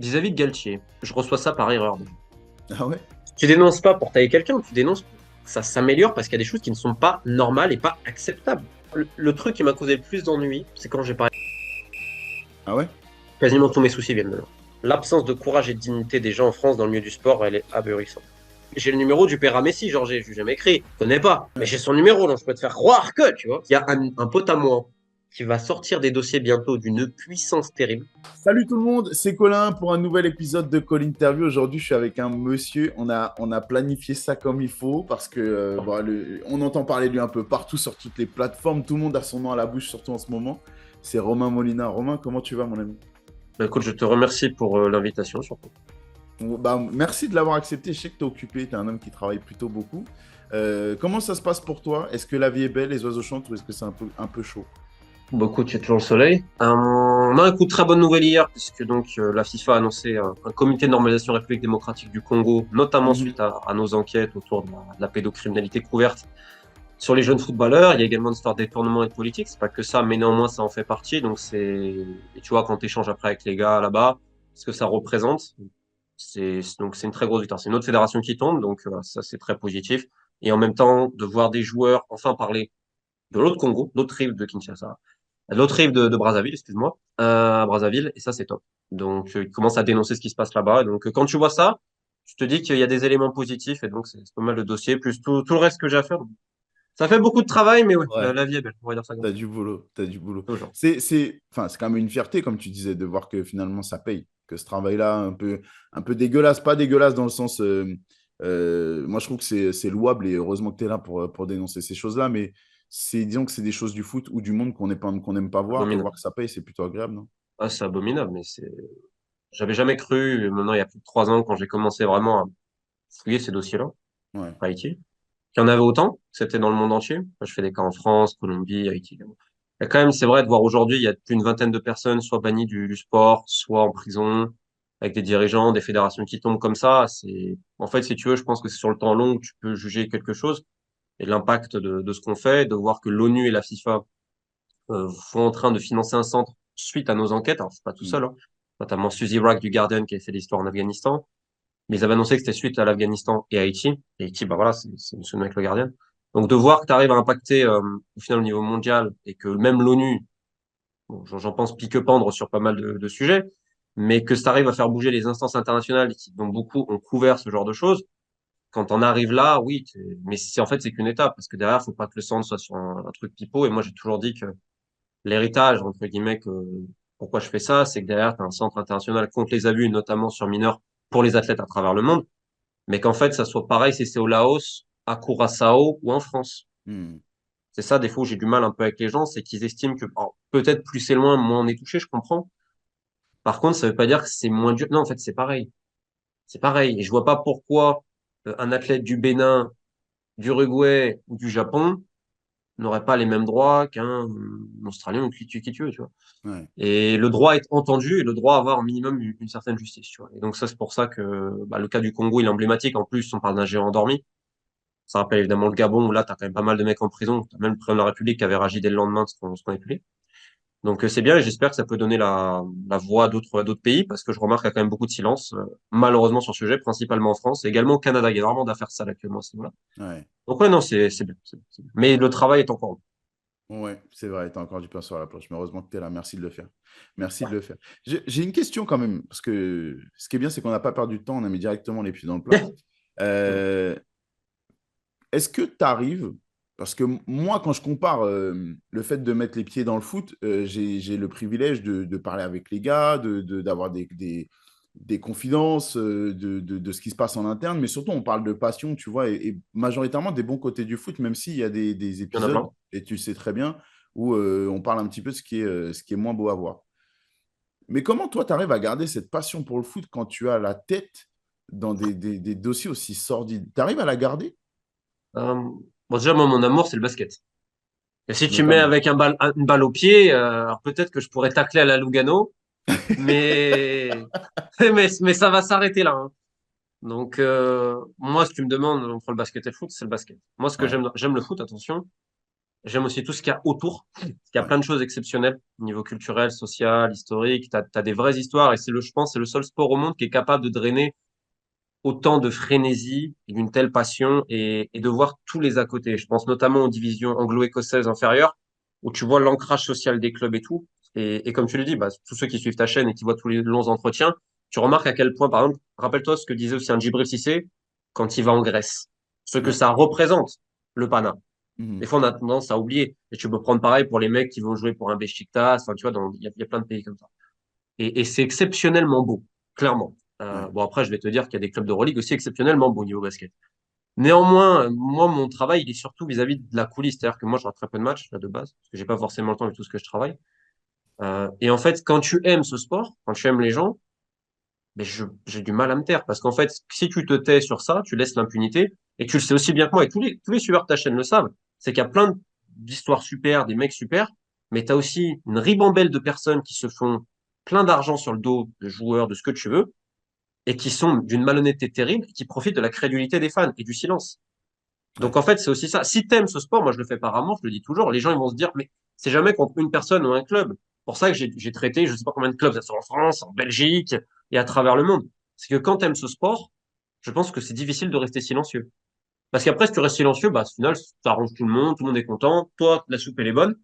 Vis-à-vis de Galtier, je reçois ça par erreur déjà. Ah ouais? Tu dénonces pas pour tailler quelqu'un, tu dénonces pour que ça s'améliore parce qu'il y a des choses qui ne sont pas normales et pas acceptables. Le truc qui m'a causé le plus d'ennui, c'est quand j'ai parlé. Ah ouais? Quasiment tous mes soucis viennent de là. L'absence de courage et de dignité des gens en France dans le milieu du sport, elle est ahurissante. J'ai le numéro du père à Messi, genre je lui ai jamais écrit, je connais pas, mais Ouais. j'ai son numéro, donc je peux te faire croire que, tu vois. Il y a un pote à moi qui va sortir des dossiers bientôt d'une puissance terrible. Salut tout le monde, c'est Colin pour un nouvel épisode de Call Interview. Aujourd'hui, je suis avec un monsieur. On a planifié ça comme il faut parce que bon, on entend parler de lui un peu partout sur toutes les plateformes. Tout le monde a son nom à la bouche, surtout en ce moment. C'est Romain Molina. Romain, comment tu vas, mon ami? Bah, écoute, je te remercie pour l'invitation, surtout. Bah, merci de l'avoir accepté. Je sais que tu es occupé, tu es un homme qui travaille plutôt beaucoup. Comment ça se passe pour toi? Est-ce que la vie est belle, les oiseaux chantent ou est-ce que c'est un peu chaud? Beaucoup, tu es toujours le soleil. On a un coup de très bonne nouvelle hier, puisque donc la FIFA a annoncé un comité de normalisation République démocratique du Congo, notamment Mhm. suite à nos enquêtes autour de la pédocriminalité couverte sur les jeunes footballeurs. Il y a également une histoire de détournement et de politique. C'est pas que ça, mais néanmoins, ça en fait partie. Donc et tu vois, quand tu échanges après avec les gars là-bas, ce que ça représente, donc c'est une très grosse victoire. C'est une autre fédération qui tombe, donc ça, c'est très positif. Et en même temps, de voir des joueurs enfin parler de l'autre Congo, l'autre rive de Kinshasa, l'autre rive de Brazzaville, excuse-moi, à Brazzaville, et ça, c'est top. Donc, ils commencent à dénoncer ce qui se passe là-bas. Et donc, quand tu vois ça, tu te dis qu'il y a des éléments positifs, et donc, c'est pas mal de dossiers, plus tout le reste que j'ai à faire. Ça fait beaucoup de travail, mais ouais, Ouais. la vie est belle, on va dire ça comme T'as ça. du boulot, t'as du boulot. Toujours. Enfin, c'est quand même une fierté, comme tu disais, de voir que finalement ça paye, que ce travail-là, un peu dégueulasse, pas dégueulasse dans le sens. Moi, je trouve que c'est louable et heureusement que tu es là pour dénoncer ces choses-là, mais disons que c'est des choses du foot ou du monde qu'on n'aime pas voir et voir Abominable. que ça paye, c'est plutôt agréable, non? Ah, c'est abominable, mais j'avais jamais cru, maintenant, il y a plus de 3 ans, quand j'ai commencé vraiment à fouiller ces dossiers-là, Ouais. à Haïti, qu'il y en avait autant, que c'était dans le monde entier. Moi, je fais des cas en France, Colombie, Haïti. Et quand même, c'est vrai de voir aujourd'hui, il y a plus d'une vingtaine de personnes, soit bannies du sport, soit en prison, avec des dirigeants, des fédérations qui tombent comme ça. En fait, si tu veux, je pense que c'est sur le temps long que tu peux juger quelque chose et l'impact de ce qu'on fait, de voir que l'ONU et la FIFA sont en train de financer un centre suite à nos enquêtes. Alors, c'est pas tout Mm. seul, hein. Notamment Suzy Wrack du Guardian qui a fait l'histoire en Afghanistan. Mais ils avaient annoncé que c'était suite à l'Afghanistan et Haïti. Et Haïti, bah voilà, c'est Monsieur le mec le Guardian. Donc de voir que tu arrives à impacter au final au niveau mondial et que même l'ONU, bon, j'en pense pique-pendre sur pas mal de sujets, mais que ça arrive à faire bouger les instances internationales dont beaucoup ont couvert ce genre de choses. Quand on arrive là, oui, mais en fait c'est qu'une étape parce que derrière, faut pas que le centre soit sur un truc pipeau. Et moi j'ai toujours dit que l'héritage entre guillemets pourquoi je fais ça, c'est que derrière tu as un centre international contre les abus, notamment sur mineurs pour les athlètes à travers le monde, mais qu'en fait ça soit pareil si c'est au Laos, à Curaçao ou en France. Mm. C'est ça, des fois, où j'ai du mal un peu avec les gens, c'est qu'ils estiment que alors, peut-être plus c'est loin, moins on est touché, je comprends. Par contre, ça veut pas dire que c'est moins dur. Non, en fait, c'est pareil. C'est pareil. Et je vois pas pourquoi un athlète du Bénin, du Uruguay ou du Japon n'aurait pas les mêmes droits qu'un Australien ou qui tu veux, tu vois. Ouais. Et le droit est entendu et le droit à avoir au minimum une certaine justice, tu vois. Et donc ça, c'est pour ça que bah, le cas du Congo, il est emblématique. En plus, on parle d'un géant endormi. Ça rappelle évidemment le Gabon où là, tu as quand même pas mal de mecs en prison. Tu as même le président de la République qui avait réagi dès le lendemain de ce qu'on a publié. Donc c'est bien et j'espère que ça peut donner la voix à d'autres pays parce que je remarque qu'il y a quand même beaucoup de silence, malheureusement sur ce sujet, principalement en France et également au Canada. Il y a vraiment d'affaires sales actuellement à ce niveau-là. Ouais. Donc ouais, non, c'est bien, c'est bien. Mais le travail est encore long. Ouais, c'est vrai, tu as encore du pain sur la planche. Mais heureusement que tu es là. Merci de le faire. Merci de le faire. J'ai une question quand même, parce que ce qui est bien, c'est qu'on n'a pas perdu de temps, on a mis directement les pieds dans le plat. Euh, Est-ce que tu arrives, parce que moi, quand je compare le fait de mettre les pieds dans le foot, j'ai le privilège de parler avec les gars, d'avoir des confidences de ce qui se passe en interne, mais surtout, on parle de passion, tu vois, et majoritairement des bons côtés du foot, même s'il y a des Il y en a épisodes, plein. et tu le sais très bien, où on parle un petit peu de ce qui est moins beau à voir. Mais comment toi, tu arrives à garder cette passion pour le foot quand tu as la tête dans des dossiers aussi sordides? Tu arrives à la garder, Euh, bon, déjà, moi, mon amour, c'est le basket. Et si tu mets notamment? avec une balle au pied, alors peut-être que je pourrais tacler à la Lugano, mais, mais ça va s'arrêter là, hein. Donc, moi, si tu me demandes entre le basket et le foot, c'est le basket. Moi, ce que Ouais. j'aime le foot, attention. J'aime aussi tout ce qu'il y a autour. Il y a Ouais. plein de choses exceptionnelles au niveau culturel, social, historique. T'as des vraies histoires et je pense, c'est le seul sport au monde qui est capable de drainer autant de frénésie, d'une telle passion et de voir tous les à côté. Je pense notamment aux divisions anglo-écossaises inférieures où tu vois l'ancrage social des clubs et tout. Et comme tu le dis, bah, tous ceux qui suivent ta chaîne et qui voient tous les longs entretiens, tu remarques à quel point, par exemple, rappelle-toi ce que disait aussi un Djibril Cissé quand il va en Grèce. Ce que Ouais. ça représente, le Pana. Des Mhm. fois, on a tendance à oublier. Et tu peux prendre pareil pour les mecs qui vont jouer pour un Beşiktaş. Enfin, tu vois, il y a plein de pays comme ça. Et c'est exceptionnellement beau, clairement. Ouais. Bon, après, je vais te dire qu'il y a des clubs d'Euroleague aussi exceptionnellement beaux au niveau basket. Néanmoins, moi, mon travail, il est surtout vis-à-vis de la coulisse. C'est-à-dire que moi, je rate très peu de matchs, là, de base, parce que j'ai pas forcément le temps avec tout ce que je travaille. Et en fait, quand tu aimes ce sport, quand tu aimes les gens, mais j'ai du mal à me taire. Parce qu'en fait, si tu te tais sur ça, tu laisses l'impunité. Et tu le sais aussi bien que moi, et tous les suiveurs de ta chaîne le savent, c'est qu'il y a plein d'histoires super, des mecs super, mais tu as aussi une ribambelle de personnes qui se font plein d'argent sur le dos de joueurs, de ce que tu veux, et qui sont d'une malhonnêteté terrible, et qui profitent de la crédulité des fans et du silence. Ouais. Donc en fait, c'est aussi ça. Si t'aimes ce sport, moi je le fais par amour, je le dis toujours, les gens ils vont se dire, mais c'est jamais contre une personne ou un club. Pour ça que j'ai traité, je sais pas combien de clubs, ça soit en France, en Belgique et à travers le monde. C'est que quand t'aimes ce sport, je pense que c'est difficile de rester silencieux. Parce qu'après, si tu restes silencieux, bah, au final, ça arrange tout le monde est content, toi, la soupe elle est bonne.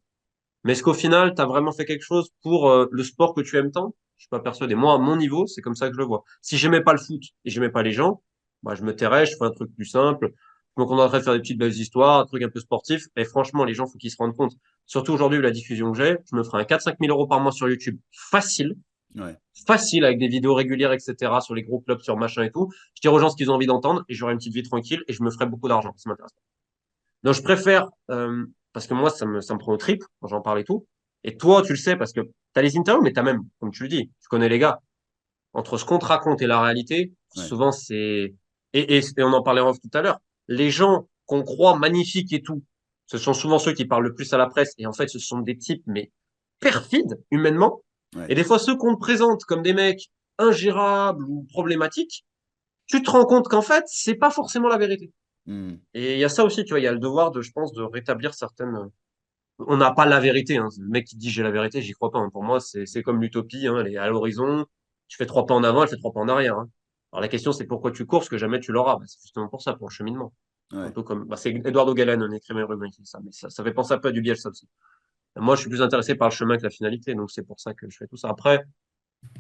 Mais est-ce qu'au final, t'as vraiment fait quelque chose pour le sport que tu aimes tant? Je suis pas persuadé. Moi, à mon niveau, c'est comme ça que je le vois. Si j'aimais pas le foot et j'aimais pas les gens, bah, je me tairais, je ferais un truc plus simple. Je me contenterais de faire des petites belles histoires, un truc un peu sportif. Et franchement, les gens, faut qu'ils se rendent compte. Surtout aujourd'hui, la diffusion que j'ai, je me ferais un 4-5 000 € par mois sur YouTube. Facile. Ouais. Facile, avec des vidéos régulières, etc., sur les gros clubs, sur machin et tout. Je dirais aux gens ce qu'ils ont envie d'entendre et j'aurais une petite vie tranquille et je me ferais beaucoup d'argent. Ça m'intéresse. Donc, je préfère, parce que moi, ça me prend au trip quand j'en parle et tout. Et toi, tu le sais, parce que tu as les interviews, mais tu as même, comme tu le dis, tu connais les gars, entre ce qu'on te raconte et la réalité, Ouais. souvent c'est. Et on en parlait en off tout à l'heure, les gens qu'on croit magnifiques et tout, ce sont souvent ceux qui parlent le plus à la presse. Et en fait, ce sont des types, mais perfides, humainement. Et Ouais. des fois, ceux qu'on te présente comme des mecs ingérables ou problématiques, tu te rends compte qu'en fait, c'est pas forcément la vérité. Mhm. Et il y a ça aussi, tu vois, il y a le devoir de, je pense, de rétablir certaines. On n'a pas la vérité. Hein. Le mec qui dit j'ai la vérité, j'y crois pas. Hein. Pour moi, c'est comme l'utopie. Hein. Elle est à l'horizon. Tu fais 3 pas en avant, elle fait 3 pas en arrière. Hein. Alors la question, c'est pourquoi tu cours, parce que jamais tu l'auras. Bah, c'est justement pour ça, pour le cheminement. Un Ouais. peu comme, bah, c'est Eduardo Galen, un écrivain rumain qui dit ça. Mais ça fait penser un peu à du Bielsa aussi. Moi, je suis plus intéressé par le chemin que la finalité, donc c'est pour ça que je fais tout ça. Après,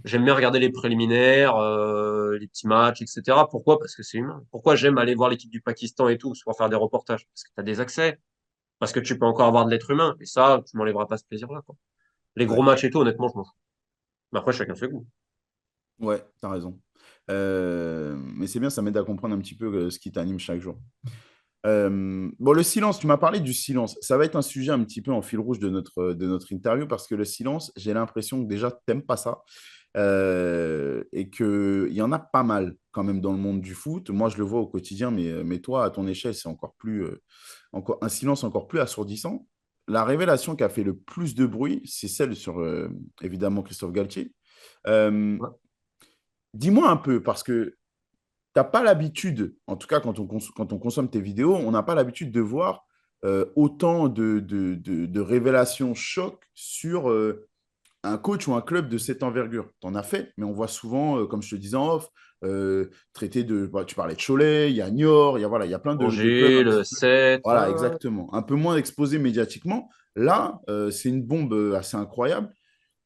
j'aime bien regarder les préliminaires, les petits matchs, etc. Pourquoi? Parce que c'est humain. Pourquoi j'aime aller voir l'équipe du Pakistan et tout, pour faire des reportages? Parce que tu as des accès. Parce que tu peux encore avoir de l'être humain. Et ça, tu m'enlèveras pas ce plaisir-là, quoi. Les gros Ouais. matchs et tout, honnêtement, je m'en fous. Mais après, chacun ses goûts. Ouais, t'as raison. Mais c'est bien, ça m'aide à comprendre un petit peu ce qui t'anime chaque jour. Bon, le silence, tu m'as parlé du silence. Ça va être un sujet un petit peu en fil rouge de notre interview parce que le silence, j'ai l'impression que déjà, t'aimes pas ça. Et qu'il y en a pas mal quand même dans le monde du foot. Moi, je le vois au quotidien, mais toi, à ton échelle, c'est encore plus, encore, un silence encore plus assourdissant. La révélation qui a fait le plus de bruit, c'est celle sur, évidemment, Christophe Galtier. Euh, Ouais. Dis-moi un peu, parce que tu n'as pas l'habitude, en tout cas quand on consomme tes vidéos, on n'a pas l'habitude de voir autant de révélations choc sur un coach ou un club de cette envergure. Tu en as fait, mais on voit souvent, comme je te disais en off, traiter de. Bah, tu parlais de Cholet, il y a Niort, il y a, voilà, il y a plein de clubs un Angers, le petit peu. 7. Voilà, exactement. Un peu moins exposés médiatiquement. Là, c'est une bombe assez incroyable.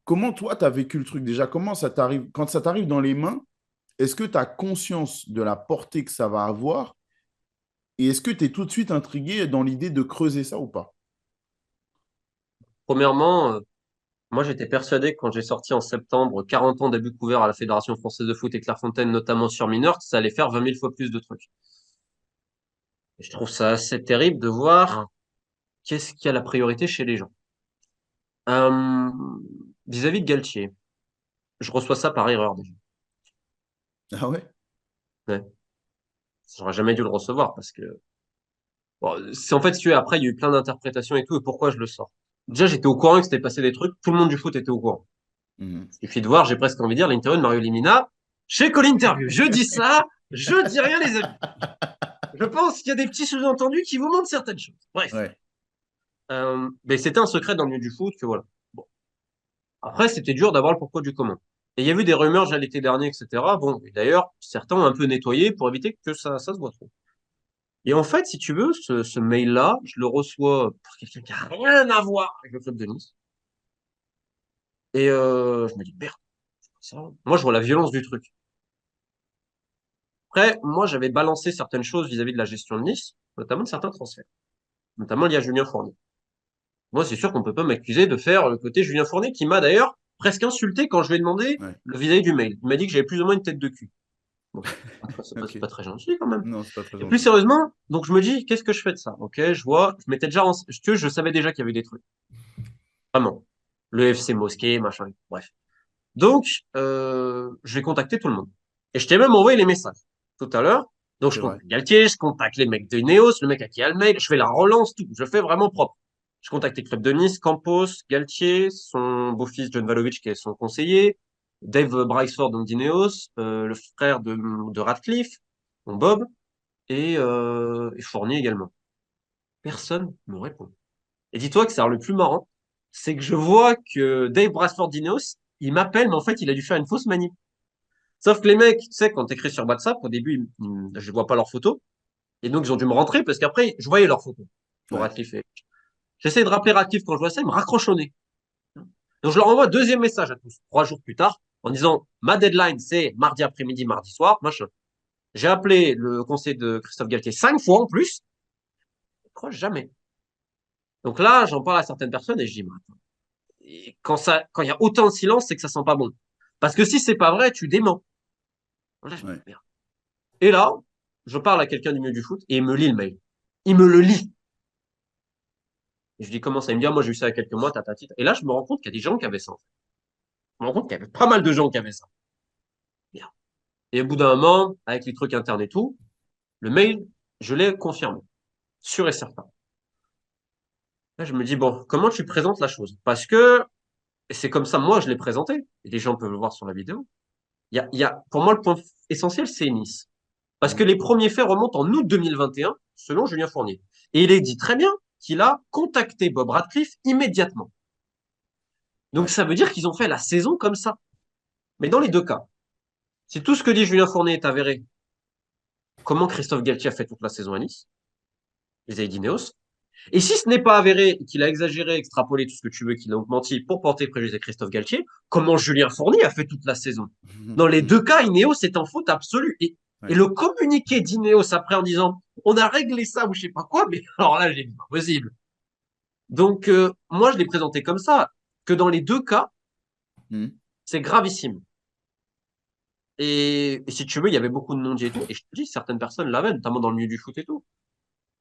Comment toi, tu as vécu le truc déjà? Comment ça t'arrive? Quand ça t'arrive dans les mains, est-ce que tu as conscience de la portée que ça va avoir? Et est-ce que tu es tout de suite intrigué dans l'idée de creuser ça ou pas? Premièrement, moi, j'étais persuadé que quand j'ai sorti en septembre 40 ans d'abus couverts à la Fédération française de foot et Clairefontaine, notamment sur mineurs, ça allait faire 20 000 fois plus de trucs. Et je trouve ça assez terrible de voir qu'est-ce qui a la priorité chez les gens. Euh, Vis-à-vis de Galtier, je reçois ça par erreur déjà. Ah ouais? Ouais. J'aurais jamais dû le recevoir parce que bon, c'est en fait, si tu veux, après, il y a eu plein d'interprétations et tout, et pourquoi je le sors. Déjà, j'étais au courant que c'était passé des trucs, tout le monde du foot était au courant. Mhm. Il suffit de voir, j'ai presque envie de dire, l'interview de Mario Limina chez Colin Interview. Je dis ça, je dis rien, les amis. Je pense qu'il y a des petits sous-entendus qui vous montrent certaines choses. Bref. Ouais. Mais c'était un secret dans le milieu du foot que voilà. Bon. Après, c'était dur d'avoir le pourquoi du comment. Et il y a eu des rumeurs déjà l'été dernier, etc. Bon, et d'ailleurs, certains ont un peu nettoyé pour éviter que ça se voit trop. Et en fait, si tu veux, ce mail-là, je le reçois pour quelqu'un qui a rien à voir avec le club de Nice. Et je me dis, merde, ça. Moi, je vois la violence du truc. Après, moi, j'avais balancé certaines choses vis-à-vis de la gestion de Nice, notamment de certains transferts. Notamment lié à Julien Fournier. Moi, c'est sûr qu'on peut pas m'accuser de faire le côté Julien Fournier, qui m'a d'ailleurs presque insulté quand je lui ai demandé Ouais. le vis-à-vis du mail. Il m'a dit que j'avais plus ou moins une tête de cul. Bon, c'est Ok. pas très gentil quand même. Non, c'est pas très Et plus gentil. sérieusement, donc je me dis, qu'est-ce que je fais de ça? Ok, je vois, je m'étais déjà, je savais déjà qu'il y avait des trucs. Vraiment. Le FC Mosquée, machin, bref. Donc, je vais contacter tout le monde. Et je t'ai même envoyé les messages tout à l'heure. Donc, je C'est vrai. contacte Galtier, je contacte les mecs de Ineos, le mec à qui a le mail, je fais la relance, tout. Je fais vraiment propre. Je contacte les clubs de Nice, Campos, Galtier, son beau-fils John Valovic qui est son conseiller, Dave Briceford donc d'Ineos, le frère de Radcliffe, mon Bob, et Fournier également. Personne me répond. Et dis-toi que c'est le plus marrant, c'est que je vois que Dave Brasford d'Ineos, il m'appelle, mais en fait, il a dû faire une fausse manip. Sauf que les mecs, tu sais, quand t'écris sur WhatsApp, au début, je vois pas leurs photos. Et donc, ils ont dû me rentrer parce qu'après, je voyais leurs photos pour Ouais. Ratcliffe. J'essaie de rappeler Ratcliffe quand je vois ça, il me raccroche au nez. Donc, je leur envoie un deuxième message à tous, 3 jours plus tard, en disant, ma deadline, c'est mardi après-midi, mardi soir, machin. J'ai appelé le conseil de Christophe Galtier 5 fois en plus. Il croit jamais. Donc là, j'en parle à certaines personnes et je dis, et quand il y a autant de silence, c'est que ça sent pas bon. Parce que si c'est pas vrai, tu démens. Là, je me dis, Ouais. merde. Et là, je parle à quelqu'un du milieu du foot et il me lit le mail. Il me le lit. Et je dis, comment ça? Il me dit, ah, moi, j'ai eu ça il y a quelques mois, tata, tata. Et là, je me rends compte qu'il y a des gens qui avaient ça. Je me rends compte qu'il y avait pas mal de gens qui avaient ça. Merde. Et au bout d'un moment, avec les trucs internes et tout, le mail, je l'ai confirmé. Sûr et certain. Là, je me dis, bon, comment tu présentes la chose? Parce que, et c'est comme ça, moi, je l'ai présenté. Et les gens peuvent le voir sur la vidéo. Pour moi, le point essentiel, c'est Nice. Parce que Mhm. les premiers faits remontent en août 2021, selon Julien Fournier. Et il est dit très bien qu'il a contacté Bob Radcliffe immédiatement. Donc Ouais. ça veut dire qu'ils ont fait la saison comme ça. Mais dans les deux cas, si tout ce que dit Julien Fournier est avéré, comment Christophe Galtier a fait toute la saison à Nice, les Aidineos, et si ce n'est pas avéré, qu'il a exagéré, extrapolé tout ce que tu veux, qu'il a menti pour porter préjudice à Christophe Galtier, comment Julien Fournier a fait toute la saison? Dans les deux cas, Ineos est en faute absolue. Et Ouais. le communiqué d'Ineos après en disant on a réglé ça ou je sais pas quoi, mais alors là, j'ai dit pas possible. Donc, moi, je l'ai présenté comme ça, que dans les deux cas, Mhm. c'est gravissime. Et si tu veux, il y avait beaucoup de non-dits et tout. Et je te dis, certaines personnes l'avaient, notamment dans le milieu du foot et tout.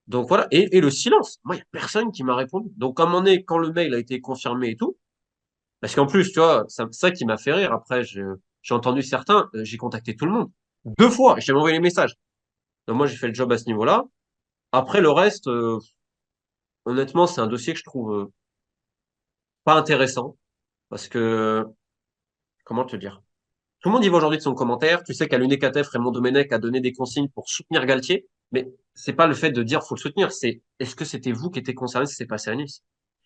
Donc voilà. Et le silence. Moi, il y a personne qui m'a répondu. Donc, comme on est, quand le mail a été confirmé et tout, parce qu'en plus, tu vois, c'est ça qui m'a fait rire. Après, j'ai entendu certains, j'ai contacté tout le monde. 2 fois, et j'ai envoyé les messages. Donc moi, j'ai fait le job à ce niveau-là. Après, le reste, honnêtement, c'est un dossier que je trouve pas intéressant. Parce que, comment te dire? Tout le monde y va aujourd'hui de son commentaire. Tu sais qu'à l'UNECATF, Raymond Domenech a donné des consignes pour soutenir Galtier. Mais c'est pas le fait de dire faut le soutenir, c'est est-ce que c'était vous qui étiez concerné si c'est passé à Nice?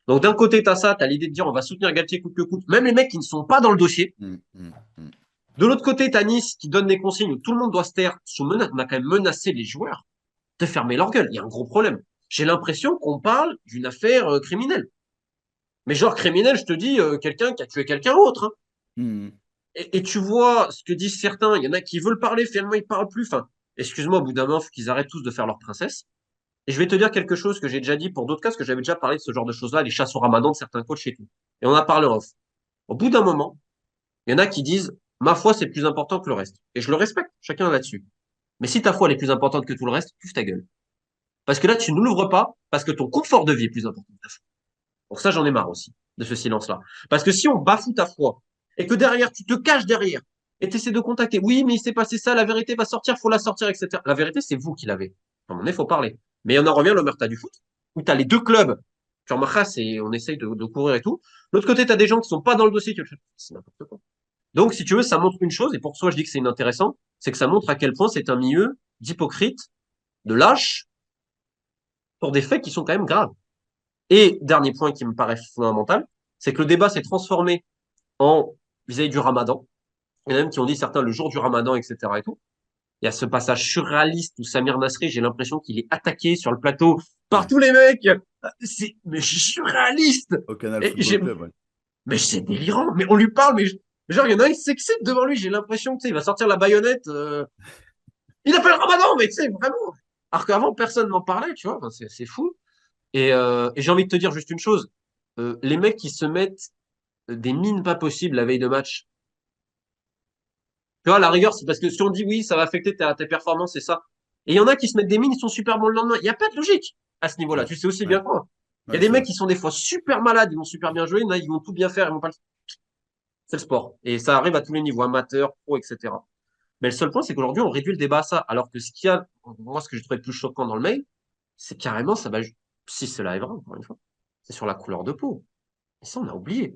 Donc d'un côté, t'as ça, t'as l'idée de dire on va soutenir Galtier coûte que coûte. Même les mecs qui ne sont pas dans le dossier. Mhm. Mhm. Mhm. De l'autre côté, t'as Nice qui donne des consignes où tout le monde doit se taire sous menace. On a quand même menacé les joueurs de fermer leur gueule. Il y a un gros problème. J'ai l'impression qu'on parle d'une affaire criminelle. Mais genre criminel, je te dis, quelqu'un qui a tué quelqu'un autre. Hein. Mhm. Et tu vois ce que disent certains. Il y en a qui veulent parler, finalement ils parlent plus. Enfin, excuse-moi, au bout d'un moment, faut qu'ils arrêtent tous de faire leur princesse. Et je vais te dire quelque chose que j'ai déjà dit pour d'autres cas, parce que j'avais déjà parlé de ce genre de choses-là, les chasses au ramadan de certains coachs et tout. Et on a parlé en off. Au bout d'un moment, il y en a qui disent, ma foi, c'est plus important que le reste. Et je le respecte, chacun là-dessus. Mais si ta foi elle est plus importante que tout le reste, tu ta gueule. Parce que là, tu ne l'ouvres pas, parce que ton confort de vie est plus important que ta foi. Pour ça, j'en ai marre aussi de ce silence-là. Parce que si on bafoue ta foi et que derrière, tu te caches derrière et tu essaies de contacter, oui, mais il s'est passé ça, la vérité va sortir, faut la sortir, etc. La vérité, c'est vous qui l'avez. À un moment donné, il faut parler. Mais on en revient au l'omerta du foot, où tu as les deux clubs. Tu remarqueras, on essaye de courir et tout. L'autre côté, tu as des gens qui sont pas dans le dossier. C'est n'importe quoi. Donc, si tu veux, ça montre une chose, et pour ça, je dis que c'est inintéressant, c'est que ça montre à quel point c'est un milieu d'hypocrites, de lâches, pour des faits qui sont quand même graves. Et dernier point qui me paraît fondamental, c'est que le débat s'est transformé en vis-à-vis du Ramadan. Il y en a même qui ont dit certains le jour du Ramadan, etc. et tout. Il y a ce passage surréaliste où Samir Nasri, j'ai l'impression qu'il est attaqué sur le plateau par Ouais. tous les mecs. C'est mais surréaliste. Au Canal Et Football Club, ouais. mais c'est délirant. Mais on lui parle, mais genre il y en a un il s'excite devant lui. J'ai l'impression que tu sais, il va sortir la baïonnette. Il appelle Ramadan, mais tu sais vraiment. Alors qu'avant personne n'en parlait, tu vois. Enfin, c'est fou. Et j'ai envie de te dire juste une chose. Les mecs qui se mettent des mines pas possibles la veille de match. Tu vois, à la rigueur, c'est parce que si on dit oui, ça va affecter tes performances, c'est ça. Et il y en a qui se mettent des mines, ils sont super bons le lendemain. Il n'y a pas de logique à ce niveau-là. Ouais. Tu sais aussi Ouais. bien que moi. Il y a Ouais, des c'est mecs vrai. qui sont des fois super malades, ils vont super bien jouer, il y en a, ils vont tout bien faire, ils vont pas le... C'est le sport. Et ça arrive à tous les niveaux, amateurs, pro, etc. Mais le seul point, c'est qu'aujourd'hui, on réduit le débat à ça. Alors que ce qu'il y a, moi, ce que je trouvais le plus choquant dans le mail, c'est carrément, ça va, si cela est vrai, encore une fois, c'est sur la couleur de peau. Et ça, on a oublié.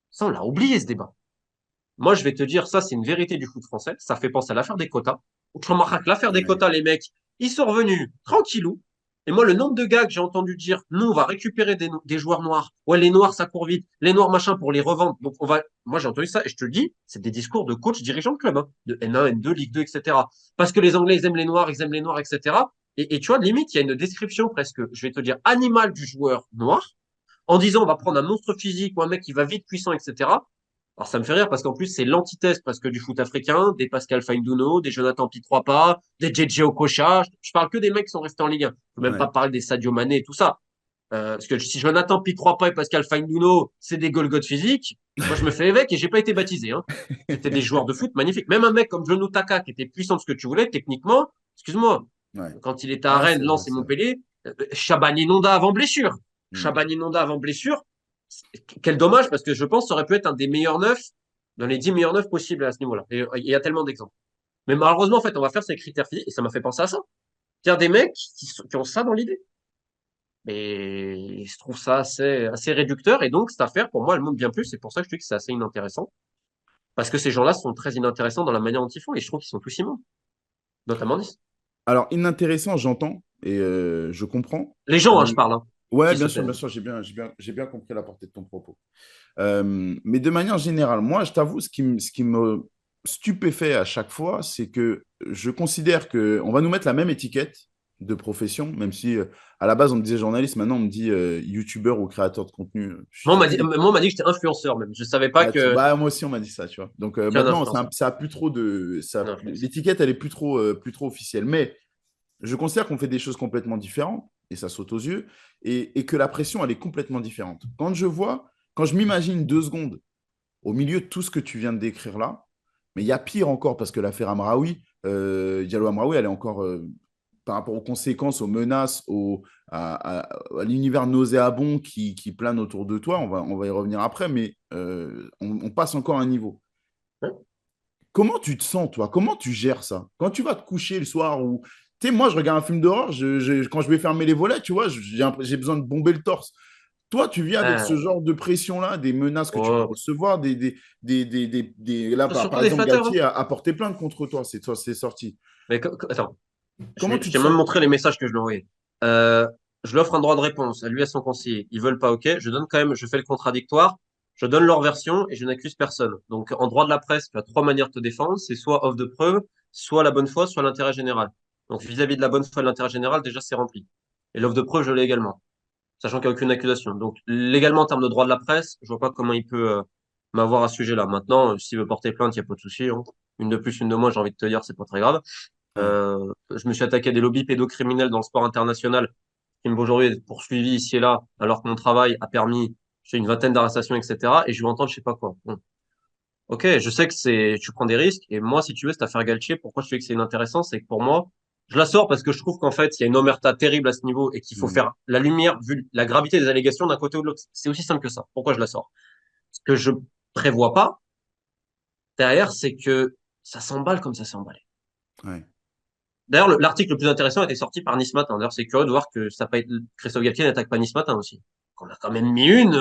Ça, on l'a oublié, ce débat. Moi, je vais te dire, ça, c'est une vérité du foot français. Ça fait penser à l'affaire des quotas. Tu remarqueras que l'affaire des Ouais. quotas, les mecs, ils sont revenus tranquillou. Et moi, le nombre de gars que j'ai entendu dire, nous, on va récupérer des joueurs noirs. Ouais, les noirs, ça court vite. Les noirs, machin, pour les revendre. Donc, on va, moi, j'ai entendu ça et je te le dis, c'est des discours de coach dirigeants de club, hein, de N1, N2, Ligue 2, etc. Parce que les Anglais, ils aiment les noirs, ils aiment les noirs, etc. Et tu vois, limite, il y a une description presque, je vais te dire, animale du joueur noir en disant on va prendre un monstre physique ou un mec qui va vite, puissant, etc. Alors ça me fait rire parce qu'en plus c'est l'antithèse presque du foot africain, des Pascal Fainduno, des Jonathan Pitroapa, des JJ Okocha. Je parle que des mecs qui sont restés en Ligue 1. Je peux même pas Ouais. parler des Sadio Mané et tout ça. Parce que si Jonathan Pitroapa et Pascal Fainduno, c'est des Golgoth physiques, moi je me fais évêque et j'ai pas été baptisé. Hein. C'était des joueurs de foot magnifiques. Même un mec comme John Taka qui était puissant de ce que tu voulais, techniquement, excuse-moi, Ouais. quand il était à Ah, Rennes, c'est vrai, Lens et ça. Montpellier, Chabani Nonda avant blessure. Hmm. Chabani Nonda avant blessure. Quel dommage parce que je pense que ça aurait pu être un des meilleurs neufs dans les 10 meilleurs neufs possibles à ce niveau-là. Et il y a tellement d'exemples. Mais malheureusement, en fait, on va faire ces critères physiques et ça m'a fait penser à ça. C'est-à-dire des mecs qui ont ça dans l'idée. Mais je trouve ça assez réducteur. Et donc, cette affaire, pour moi, elle monte bien plus. C'est pour ça que je dis que c'est assez inintéressant. Parce que ces gens-là sont très inintéressants dans la manière dont ils font. Et je trouve qu'ils sont tous immondes, notamment 10. Alors, inintéressant, j'entends et je comprends. Les gens, hein, je Euh, parle, hein, ouais, qui se taisent. bien sûr, j'ai bien compris la portée de ton propos. Mais de manière générale, moi, je t'avoue, ce qui me stupéfait à chaque fois, c'est que je considère qu'on va nous mettre la même étiquette de profession, même si à la base on me disait journaliste, maintenant on me dit youtubeur ou créateur de contenu. Moi, on m'a dit que j'étais influenceur même. Je savais pas Ouais, que bah, moi aussi on m'a dit ça, tu vois. Donc tu es un maintenant, influenceur. ça a plus trop de. Un influenceur. L'étiquette, elle est plus trop officielle. Mais je considère qu'on fait des choses complètement différentes, et ça saute aux yeux, et que la pression, elle est complètement différente. Quand je m'imagine 2 secondes au milieu de tout ce que tu viens de décrire là, mais il y a pire encore, parce que l'affaire Amraoui, Diallo Amraoui, elle est encore, par rapport aux conséquences, aux menaces, à l'univers nauséabond qui plane autour de toi, on va y revenir après, mais on passe encore un niveau. Hein. Comment tu te sens, toi? Comment tu gères ça? Quand tu vas te coucher le soir ou... Tu sais, moi, je regarde un film d'horreur, quand je vais fermer les volets, tu vois, j'ai besoin de bomber le torse. Toi, tu vis avec ce Euh, genre de pression-là, des menaces que tu peux oh. recevoir, là, par Surtout des exemple, flatteurs. Hein. Galtier a porté plainte contre toi, c'est sorti. Mais attends, Comment je tu te t'ai même sens? montré les messages que je lui ai envoyés. Je lui offre un droit de réponse, à lui et à son conseiller. Ils veulent pas, ok. Je donne quand même, je fais le contradictoire. Je donne leur version et je n'accuse personne. Donc, en droit de la presse, tu as trois manières de te défendre. C'est soit offre de preuve, soit la bonne foi, soit l'intérêt général. Donc, vis-à-vis de la bonne foi et de l'intérêt général, déjà, c'est rempli. Et l'offre de preuve, je l'ai également. Sachant qu'il n'y a aucune accusation. Donc, légalement, en termes de droit de la presse, je vois pas comment il peut m'avoir à ce sujet-là. Maintenant, s'il veut porter plainte, il n'y a pas de souci. Hein. Une de plus, une de moins, j'ai envie de te dire, c'est pas très grave. Ouais. Je me suis attaqué à des lobbies pédocriminels dans le sport international qui me aujourd'hui est poursuivi ici et là, alors que mon travail a permis, j'ai une vingtaine d'arrestations, etc. Et je vais entendre je sais pas quoi. Bon. Ok, je sais que tu prends des risques. Et moi, si tu veux, cette affaire Galtier, pourquoi je fais que c'est inintéressant, c'est que pour moi, je la sors parce que je trouve qu'en fait, il y a une omerta terrible à ce niveau et qu'il faut Mm. faire la lumière, vu la gravité des allégations d'un côté ou de l'autre. C'est aussi simple que ça. Pourquoi je la sors? Ce que je prévois pas derrière, c'est que ça s'emballe comme ça s'est emballé. Ouais. D'ailleurs, l'article le plus intéressant a été sorti par Nice Matin. D'ailleurs, c'est curieux de voir que ça peut être Christophe Galtier n'attaque pas Nice Matin aussi. On a quand même mis une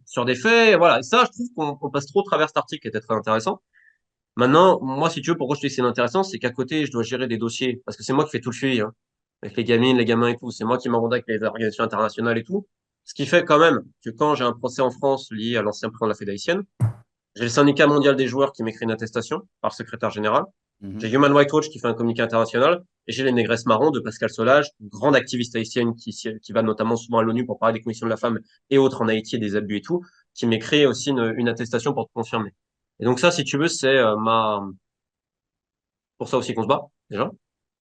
sur des faits. Voilà. Et ça, je trouve qu'on passe trop au travers cet article qui était très intéressant. Maintenant, moi, si tu veux, pourquoi je te dis que c'est intéressant, c'est qu'à côté, je dois gérer des dossiers parce que c'est moi qui fais tout le suivi. Hein. avec les gamines, les gamins et tout. C'est moi qui m'en avec les organisations internationales et tout. Ce qui fait quand même que quand j'ai un procès en France lié à l'ancien président de la Fédération haïtienne, j'ai le syndicat mondial des joueurs qui m'écrit une attestation par secrétaire général. J'ai Mhm. Human Rights Watch qui fait un communiqué international. Et j'ai les négresses marrons de Pascal Solage, une grande activiste haïtienne qui va notamment souvent à l'ONU pour parler des conditions de la femme et autres en Haïti et des abus et tout, qui m'écrit aussi une attestation pour te confirmer. Et donc ça, si tu veux, c'est pour ça aussi qu'on se bat, déjà.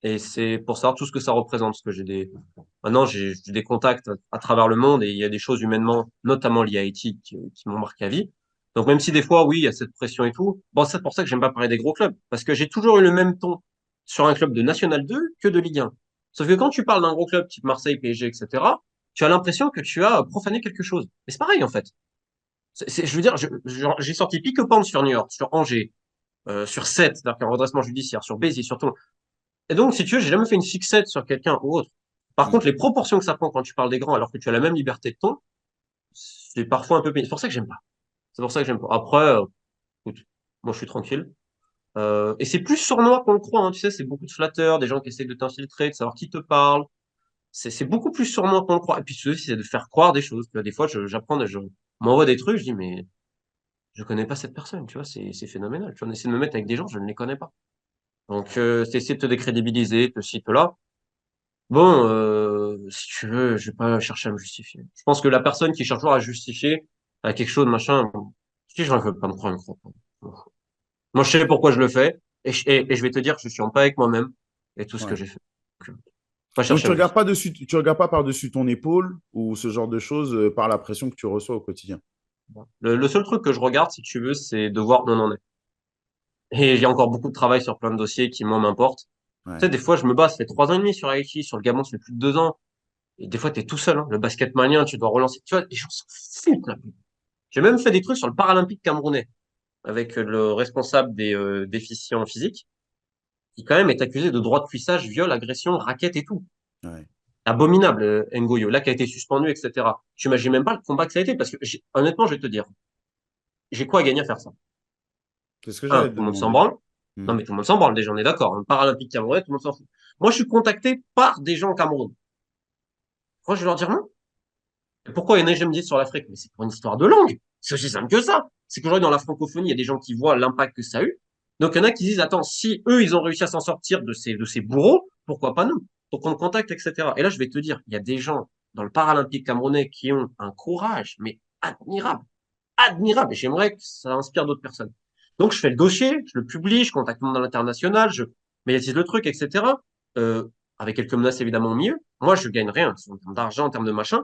Et c'est pour savoir tout ce que ça représente, parce que maintenant, j'ai des contacts à travers le monde et il y a des choses humainement, notamment liées à Haïti, qui m'ont marqué à vie. Donc, même si des fois, oui, il y a cette pression et tout, bon, c'est pour ça que j'aime pas parler des gros clubs, parce que j'ai toujours eu le même ton sur un club de National 2 que de Ligue 1. Sauf que quand tu parles d'un gros club type Marseille, PSG, etc., tu as l'impression que tu as profané quelque chose. Mais c'est pareil, en fait. Je veux dire, j'ai sorti pique-pente sur New York, sur Angers, sur 7, c'est-à-dire qu'un redressement judiciaire, sur Béziers, sur tout. Et donc, si tu veux, j'ai jamais fait une fixette sur quelqu'un ou autre. Par Ouais. contre, les proportions que ça prend quand tu parles des grands, alors que tu as la même liberté de ton, c'est parfois un peu pénible. C'est pour ça que j'aime pas. C'est pour ça que j'aime pas. Après, écoute, moi, je suis tranquille. Et c'est plus sournois qu'on le croit, hein. Tu sais, c'est beaucoup de flatteurs, des gens qui essaient de t'infiltrer, de savoir qui te parle. C'est beaucoup plus sournois qu'on le croit. Et puis, tu sais, c'est de faire croire des choses. Tu vois, des fois, j'apprends, je m'envoie des trucs, je dis, mais je connais pas cette personne, tu vois, c'est phénoménal. Tu vois, on essaie de me mettre avec des gens, je ne les connais pas. Donc, c'est essayer de te décrédibiliser, te ci, te là. Bon, si tu veux, je vais pas chercher à me justifier. Je pense que la personne qui cherche toujours à justifier à quelque chose, machin, si je ne veux pas me croire, me croire pas. Moi, je sais pourquoi je le fais, et je vais te dire que je suis en paix avec moi-même et tout ce que Ouais. j'ai fait. Donc, pas Donc, chercher tu à me regardes justifier. pas dessus, tu regardes pas par-dessus ton épaule ou ce genre de choses par la pression que tu reçois au quotidien. Le seul truc que je regarde, si tu veux, c'est de voir où on en est. Et j'ai encore beaucoup de travail sur plein de dossiers qui, moi, m'importent. Tu sais, Ouais. des fois, je me bats, ça fait 3 ans et demi sur Haïti, sur le Gabon, ça fait plus de 2 ans. Et des fois, t'es tout seul, hein. Le basket malien, tu dois relancer. Tu vois, les gens s'en foutent, là. J'ai même fait des trucs sur le paralympique camerounais, avec le responsable des déficients physiques, qui quand même est accusé de droit de cuissage, viol, agression, raquette et tout. Ouais. Abominable, Ngoyo, là qui a été suspendu, etc. Tu imagines même pas le combat que ça a été, parce que honnêtement, je vais te dire, j'ai quoi à gagner à faire ça? C'est ce que Un, j'allais tout te le monde s'en demander. branle. Non, Mhm. mais tout le monde s'en branle, déjà, on est d'accord. Un paralympique camerounais, tout le monde s'en fout. Moi, je suis contacté par des gens au Cameroun. Moi, je vais leur dire non. Et pourquoi il y en a qui me disent sur l'Afrique? Mais c'est pour une histoire de langue. C'est aussi simple que ça. C'est qu'aujourd'hui, dans la francophonie, il y a des gens qui voient l'impact que ça a eu. Donc, il y en a qui disent, attends, si eux, ils ont réussi à s'en sortir de ces bourreaux, pourquoi pas nous? Donc, on le contacte, etc. Et là, je vais te dire, il y a des gens dans le paralympique camerounais qui ont un courage, mais admirable, admirable. Et j'aimerais que ça inspire d'autres personnes. Donc, je fais le dossier, je le publie, je contacte le monde à l'international, je médiatise le truc, etc. Euh, avec quelques menaces, évidemment, au milieu. Moi, je gagne rien en termes d'argent, en termes de machin.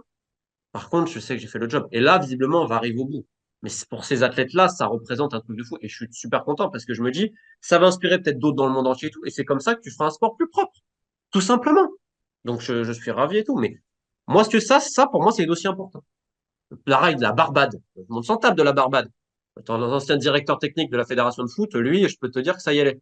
Par contre, je sais que j'ai fait le job. Et là, visiblement, on va arriver au bout. Mais pour ces athlètes-là, ça représente un truc de fou. Et je suis super content parce que je me dis, ça va inspirer peut-être d'autres dans le monde entier et tout. Et c'est comme ça que tu feras un sport plus propre. Tout simplement. Donc, je suis ravi et tout. Mais moi, ce que ça, pour moi, c'est des dossiers importants. Pareil, de la Barbade. Tout le monde s'en tape de la Barbade. L'ancien directeur technique de la fédération de foot, lui, je peux te dire que ça y allait.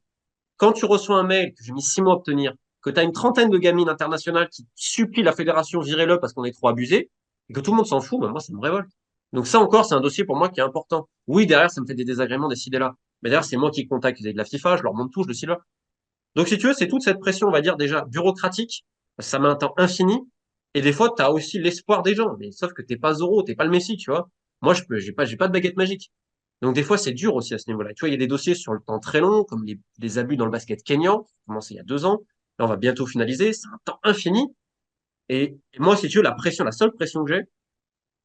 Quand tu reçois un mail que j'ai mis 6 mois à obtenir, que tu as une trentaine de gamines internationales qui supplient la fédération, virez-le parce qu'on est trop abusé, et que tout le monde s'en fout, ben moi, ça me révolte. Donc ça encore, c'est un dossier pour moi qui est important. Oui, derrière, ça me fait des désagréments décider là. Mais derrière, c'est moi qui contacte les de la FIFA, je leur montre tout, je le suis là. Donc si tu veux, c'est toute cette pression, on va dire déjà bureaucratique, ça met un temps infini, et des fois, tu as aussi l'espoir des gens. Mais sauf que t'es pas Zoro, t'es pas le Messi, tu vois. Moi, j'ai pas de baguette magique. Donc des fois, c'est dur aussi à ce niveau-là. Tu vois, il y a des dossiers sur le temps très long, comme les abus dans le basket kényan, qui a commencé il y a 2 ans. Là, on va bientôt finaliser. C'est un temps infini. Et moi, si tu veux, la pression, la seule pression que j'ai,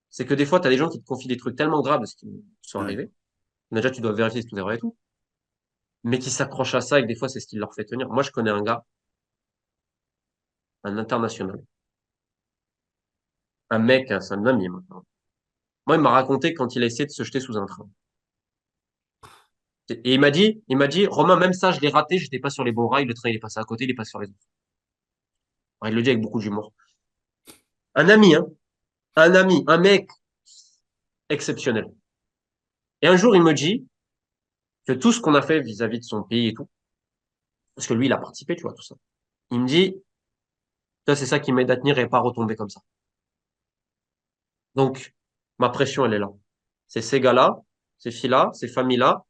c'est que des fois, tu as des gens qui te confient des trucs tellement graves de ce qui sont Ouais. arrivés. Déjà, tu dois vérifier si tout est vrai et tout. Mais qui s'accrochent à ça et que des fois, c'est ce qui leur fait tenir. Moi, je connais un gars, un international, un mec, c'est un ami maintenant. Moi, il m'a raconté quand il a essayé de se jeter sous un train. Et il m'a dit, Romain, même ça, je l'ai raté, j'étais pas sur les bons rails, le train, il est passé à côté, il est passé sur les autres. Alors, il le dit avec beaucoup d'humour. Un ami, hein, un ami, un mec exceptionnel. Et un jour, il me dit que tout ce qu'on a fait vis-à-vis de son pays et tout, parce que lui, il a participé, tu vois, tout ça. Il me dit, ça, c'est ça qui m'aide à tenir et pas retomber comme ça. Donc, ma pression, elle est là. C'est ces gars-là, ces filles-là, ces familles-là,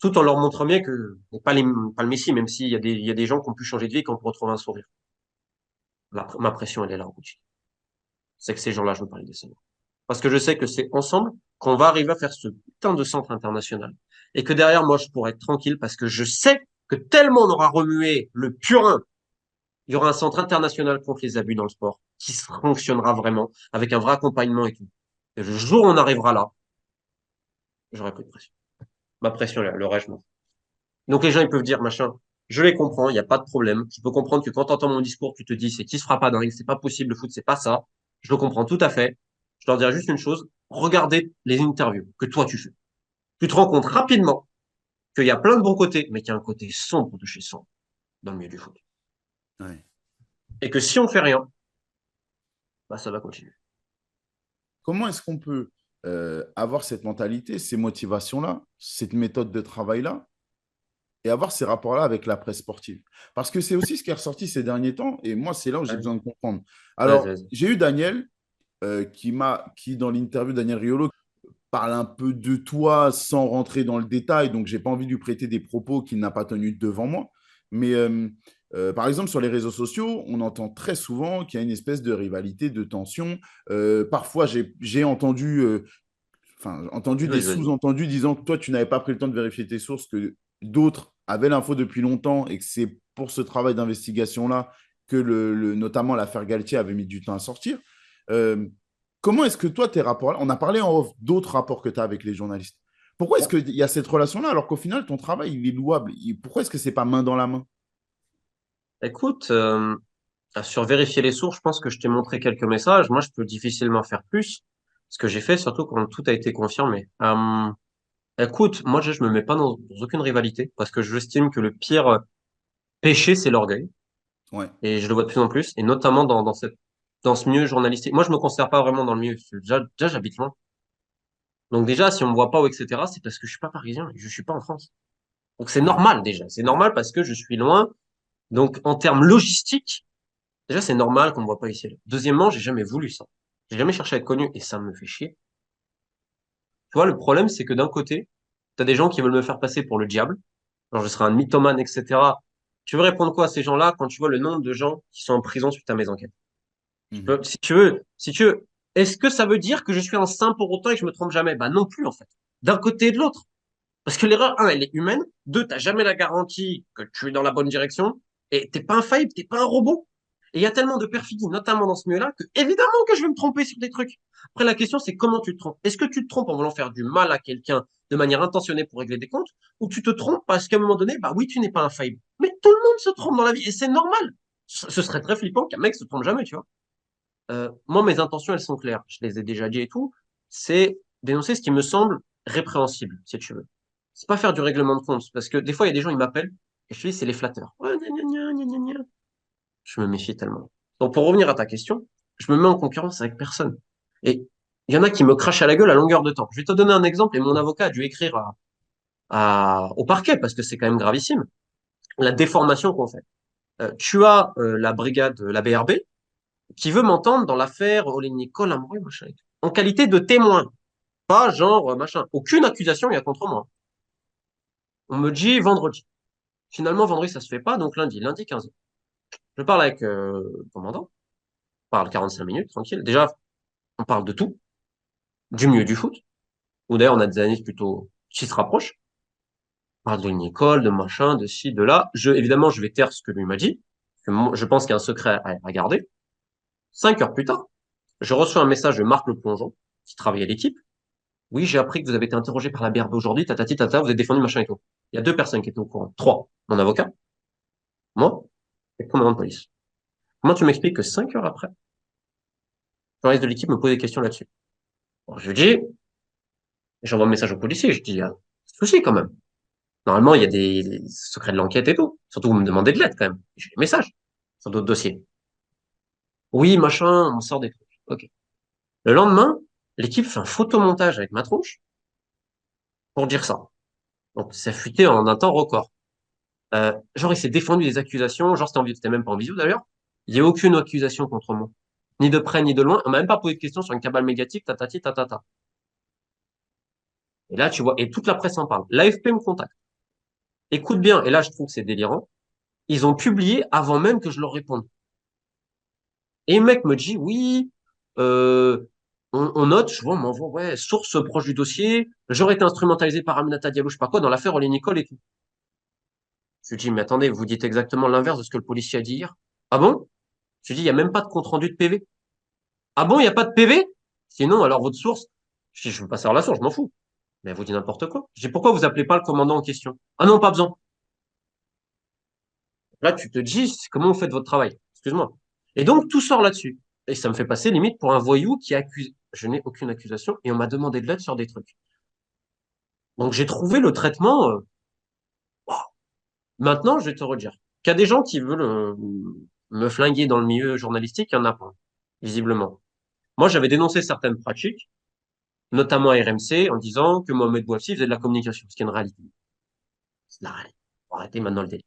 tout en leur montrant bien que, pas le Messi, même s'il y a des gens qui ont pu changer de vie, qui ont pu retrouver un sourire. Ma pression, elle est là au quotidien. C'est que ces gens-là, je veux pas les descendre. Parce que je sais que c'est ensemble qu'on va arriver à faire ce putain de centre international. Et que derrière, moi, je pourrais être tranquille parce que je sais que tellement on aura remué le purin, il y aura un centre international contre les abus dans le sport qui fonctionnera vraiment avec un vrai accompagnement et tout. Et le jour où on arrivera là, j'aurai plus de pression. Ma pression, le reste, je m'en fous. Donc les gens, ils peuvent dire, machin, je les comprends, il n'y a pas de problème. Je peux comprendre que quand tu entends mon discours, tu te dis, c'est qui se fera pas dingue, c'est pas possible, le foot, c'est pas ça. Je le comprends tout à fait. Je leur dirais juste une chose, regardez les interviews que toi tu fais. Tu te rends compte rapidement qu'il y a plein de bons côtés, mais qu'il y a un côté sombre de chez sombre dans le milieu du foot. Ouais. Et que si on fait rien, bah, ça va continuer. Comment est-ce qu'on peut avoir cette mentalité, ces motivations-là, cette méthode de travail-là, et avoir ces rapports-là avec la presse sportive? Parce que c'est aussi ce qui est ressorti ces derniers temps, et moi, c'est là où j'ai Vas-y, besoin de comprendre. vas-y, Alors, vas-y. j'ai eu Daniel, qui, dans l'interview, Daniel Riolo, parle un peu de toi sans rentrer dans le détail, donc j'ai pas envie de lui prêter des propos qu'il n'a pas tenus devant moi. Mais par exemple, sur les réseaux sociaux, on entend très souvent qu'il y a une espèce de rivalité, de tension. Parfois, j'ai entendu, entendu des Vas-y, vas-y. sous-entendus disant que toi, tu n'avais pas pris le temps de vérifier tes sources, que d'autres avaient l'info depuis longtemps et que c'est pour ce travail d'investigation-là que notamment l'affaire Galtier avait mis du temps à sortir. Euh, Comment est-ce que toi, tes rapports-là, on a parlé en off d'autres rapports que tu as avec les journalistes. Pourquoi est-ce qu'il y a cette relation-là alors qu'au final, ton travail, il est louable? Pourquoi est-ce que c'est pas main dans la main? Écoute, sur vérifier les sources, je pense que je t'ai montré quelques messages. Moi, je peux difficilement faire plus. Ce que j'ai fait, surtout quand tout a été confirmé. Écoute, moi, je me mets pas dans aucune rivalité parce que j'estime que le pire péché, c'est l'orgueil. Ouais. Et je le vois de plus en plus, et notamment dans ce milieu journalistique. Moi, je me considère pas vraiment dans le milieu. Déjà, j'habite loin. Donc déjà, si on me voit pas ou etc., c'est parce que je suis pas parisien et je suis pas en France. Donc c'est Ouais. normal déjà. C'est normal parce que je suis loin. Donc en termes logistiques, déjà, c'est normal qu'on me voit pas ici. Deuxièmement, j'ai jamais voulu ça. J'ai jamais cherché à être connu et ça me fait chier. Tu vois, le problème, c'est que d'un côté, tu as des gens qui veulent me faire passer pour le diable. Genre, je serai un mythomane, etc. Tu veux répondre quoi à ces gens-là quand tu vois le nombre de gens qui sont en prison suite à mes enquêtes? Mhm. Si tu veux, est-ce que ça veut dire que je suis un saint pour autant et que je me trompe jamais? Bah non plus, en fait. D'un côté et de l'autre. Parce que l'erreur, un, elle est humaine. Deux, t'as jamais la garantie que tu es dans la bonne direction. Et t'es pas infaillible, t'es pas un robot. Et il y a tellement de perfidie, notamment dans ce milieu-là, que évidemment que je vais me tromper sur des trucs. Après, la question, c'est comment tu te trompes. Est-ce que tu te trompes en voulant faire du mal à quelqu'un de manière intentionnée pour régler des comptes, ou tu te trompes parce qu'à un moment donné, bah oui, tu n'es pas infaillible. Mais tout le monde se trompe dans la vie, et c'est normal. Ce serait très flippant qu'un mec se trompe jamais, tu vois. Moi, mes intentions, elles sont claires. Je les ai déjà dit et tout. C'est dénoncer ce qui me semble répréhensible, si tu veux. C'est pas faire du règlement de compte, parce que des fois, il y a des gens, ils m'appellent, et je te dis, c'est les flatteurs. Ouais, gna, gna, gna, gna, gna, gna. Je me méfie tellement. Donc, pour revenir à ta question, je me mets en concurrence avec personne. Et il y en a qui me crachent à la gueule à longueur de temps. Je vais te donner un exemple, et mon avocat a dû écrire au parquet, parce que c'est quand même gravissime, la déformation qu'on fait. Tu as la brigade, la BRB, qui veut m'entendre dans l'affaire Nicole Amoury, machin, et tout. En qualité de témoin. Pas genre, machin. Aucune accusation il y a contre moi. On me dit vendredi. Finalement, vendredi, ça se fait pas, donc lundi, lundi 15h. Je parle avec le commandant. On parle 45 minutes, tranquille. Déjà, on parle de tout, du mieux du foot, où d'ailleurs on a des analyses plutôt qui se rapprochent. On parle de Nicole, de machin, de ci, de là. Évidemment, je vais taire ce que lui m'a dit. Parce que je pense qu'il y a un secret à garder. 5 heures plus tard, je reçois un message de Marc Le Plongeon, qui travaille à l'équipe. Oui, j'ai appris que vous avez été interrogé par la BRB aujourd'hui, tatati, tata, vous êtes défendu, machin et tout. Il y a deux personnes qui étaient au courant. Trois. Mon avocat, moi, et le commandant de police. Comment tu m'expliques que 5 heures après, le journaliste de l'équipe me pose des questions là-dessus? Bon, je lui dis, j'envoie un message au policier, je dis, il y a un souci quand même. Normalement, il y a des secrets de l'enquête et tout. Surtout, vous me demandez de l'aide quand même. J'ai des messages sur d'autres dossiers. Oui, machin, on sort des trucs. Ok. Le lendemain, l'équipe fait un photomontage avec ma tronche pour dire ça. Donc, ça a fuité en un temps record. Genre, il s'est défendu des accusations. Genre, c'était même pas en visio d'ailleurs. Il n'y a aucune accusation contre moi. Ni de près, ni de loin. On m'a même pas posé de questions sur une cabale médiatique, tatati, tatata. Et là, tu vois, et toute la presse en parle. L'AFP me contacte. Écoute bien, et là, je trouve que c'est délirant. Ils ont publié avant même que je leur réponde. Et le mec me dit, oui, euh, on note, je vois, on m'envoie, ouais, source proche du dossier, j'aurais été instrumentalisé par Aminata Diallo, je sais pas quoi, dans l'affaire Oli Nicole et tout. Je lui dis, mais attendez, vous dites exactement l'inverse de ce que le policier a dit hier. Ah bon? Je lui dis, il y a même pas de compte rendu de PV. Ah bon, il y a pas de PV? Sinon, alors votre source? Je dis, je veux pas savoir la source, je m'en fous. Mais elle vous dit n'importe quoi. Je dis, pourquoi vous appelez pas le commandant en question? Ah non, pas besoin. Là, tu te dis, comment vous faites votre travail? Excuse-moi. Et donc, tout sort là-dessus. Et ça me fait passer limite pour un voyou qui accuse. Je n'ai aucune accusation et on m'a demandé de l'aide sur des trucs. Donc, j'ai trouvé le traitement. Wow. Maintenant, je vais te redire qu'il y a des gens qui veulent me flinguer dans le milieu journalistique, il y en a pas, visiblement. Moi, j'avais dénoncé certaines pratiques, notamment à RMC, en disant que Mohamed Bouafsi faisait de la communication, ce qui est une réalité. C'est la réalité. Faut arrêter maintenant le délire.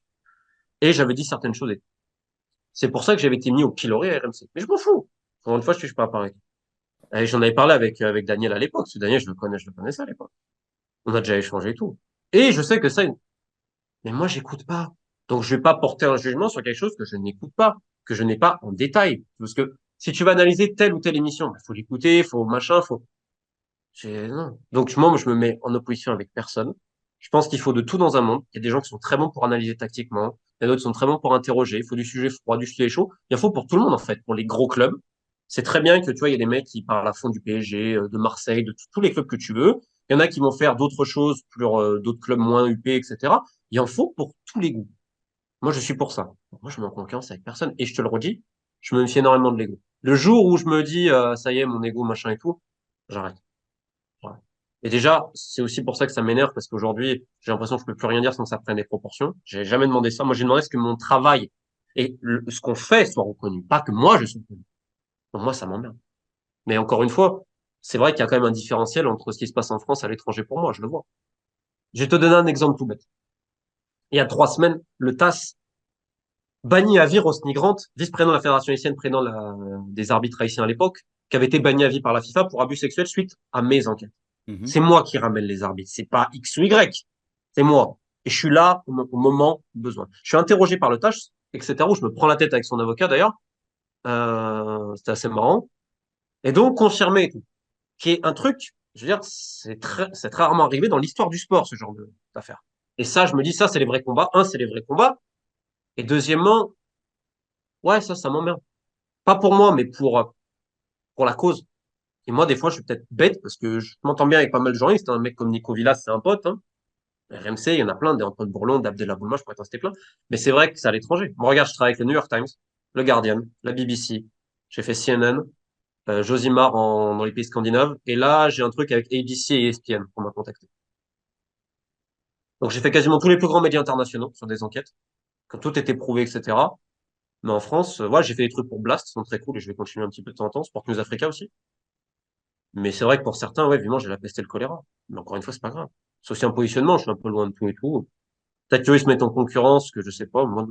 Et j'avais dit certaines choses. C'est pour ça que j'avais été mis au pilori à RMC. Mais je m'en fous. Encore une fois, je suis pas pareil. Et j'en avais parlé avec Daniel à l'époque. Parce que Daniel, je le connaissais à l'époque. On a déjà échangé et tout. Et je sais que ça, mais moi, j'écoute pas. Donc, je vais pas porter un jugement sur quelque chose que je n'écoute pas, que je n'ai pas en détail. Parce que si tu vas analyser telle ou telle émission, il faut l'écouter, faut machin, faut. Non. Donc, moi, je me mets en opposition avec personne. Je pense qu'il faut de tout dans un monde. Il y a des gens qui sont très bons pour analyser tactiquement. Il y en a d'autres qui sont très bons pour interroger. Il faut du sujet froid, du sujet chaud. Il en faut pour tout le monde, en fait, pour les gros clubs. C'est très bien que, tu vois, il y a des mecs qui parlent à fond du PSG, de Marseille, de tous les clubs que tu veux. Il y en a qui vont faire d'autres choses, pour d'autres clubs moins UP, etc. Il en faut pour tous les goûts. Moi, je suis pour ça. Moi, je me mets en concurrence avec personne. Et je te le redis, je me méfie énormément de l'ego. Le jour où je me dis, ça y est, mon ego, machin et tout, j'arrête. Ouais. Et déjà, c'est aussi pour ça que ça m'énerve, parce qu'aujourd'hui, j'ai l'impression que je peux plus rien dire sans que ça prenne des proportions. J'ai jamais demandé ça. Moi, j'ai demandé ce que mon travail et ce qu'on fait soit reconnu, pas que moi je sois reconnu. Donc moi, ça m'emmerde. Mais encore une fois, c'est vrai qu'il y a quand même un différentiel entre ce qui se passe en France et à l'étranger pour moi, je le vois. Je vais te donner un exemple tout bête. Il y a 3 semaines, le TAS banni à vie Rosny Grant, vice-président de la Fédération haïtienne, des arbitres haïtiens à l'époque, qui avait été banni à vie par la FIFA pour abus sexuels suite à mes enquêtes. Mhm. C'est moi qui ramène les arbitres. C'est pas X ou Y. C'est moi. Et je suis là au moment besoin. Je suis interrogé par le tâche, etc., où je me prends la tête avec son avocat d'ailleurs. C'était assez marrant. Et donc, confirmé et tout. Qui est un truc, je veux dire, c'est très rarement arrivé dans l'histoire du sport, ce genre d'affaires. Et ça, je me dis, ça, c'est les vrais combats. Un, c'est les vrais combats. Et deuxièmement, ouais, ça m'emmerde. Pas pour moi, mais pour la cause. Et moi, des fois, je suis peut-être bête parce que je m'entends bien avec pas mal de journalistes. Un mec comme Nico Villas, c'est un pote. Hein. RMC, il y en a plein, des Antoine Bourlon, d'Abdel Boulma, je pourrais t'en citer plein. Mais c'est vrai que c'est à l'étranger. Moi, regarde, je travaille avec le New York Times, le Guardian, la BBC. J'ai fait CNN, Josimar dans les pays scandinaves. Et là, j'ai un truc avec ABC et ESPN qu'on m'a contacté. Donc, j'ai fait quasiment tous les plus grands médias internationaux sur des enquêtes, quand tout était prouvé, etc. Mais en France, ouais, j'ai fait des trucs pour Blast, qui sont très cool et je vais continuer un petit peu de temps en temps. Sport News Africa aussi. Mais c'est vrai que pour certains, ouais, évidemment, j'ai la peste et le choléra. Mais encore une fois, c'est pas grave. C'est aussi un positionnement, je suis un peu loin de tout et tout. Peut-être qu'ils se mettent en concurrence, que je sais pas. Moi.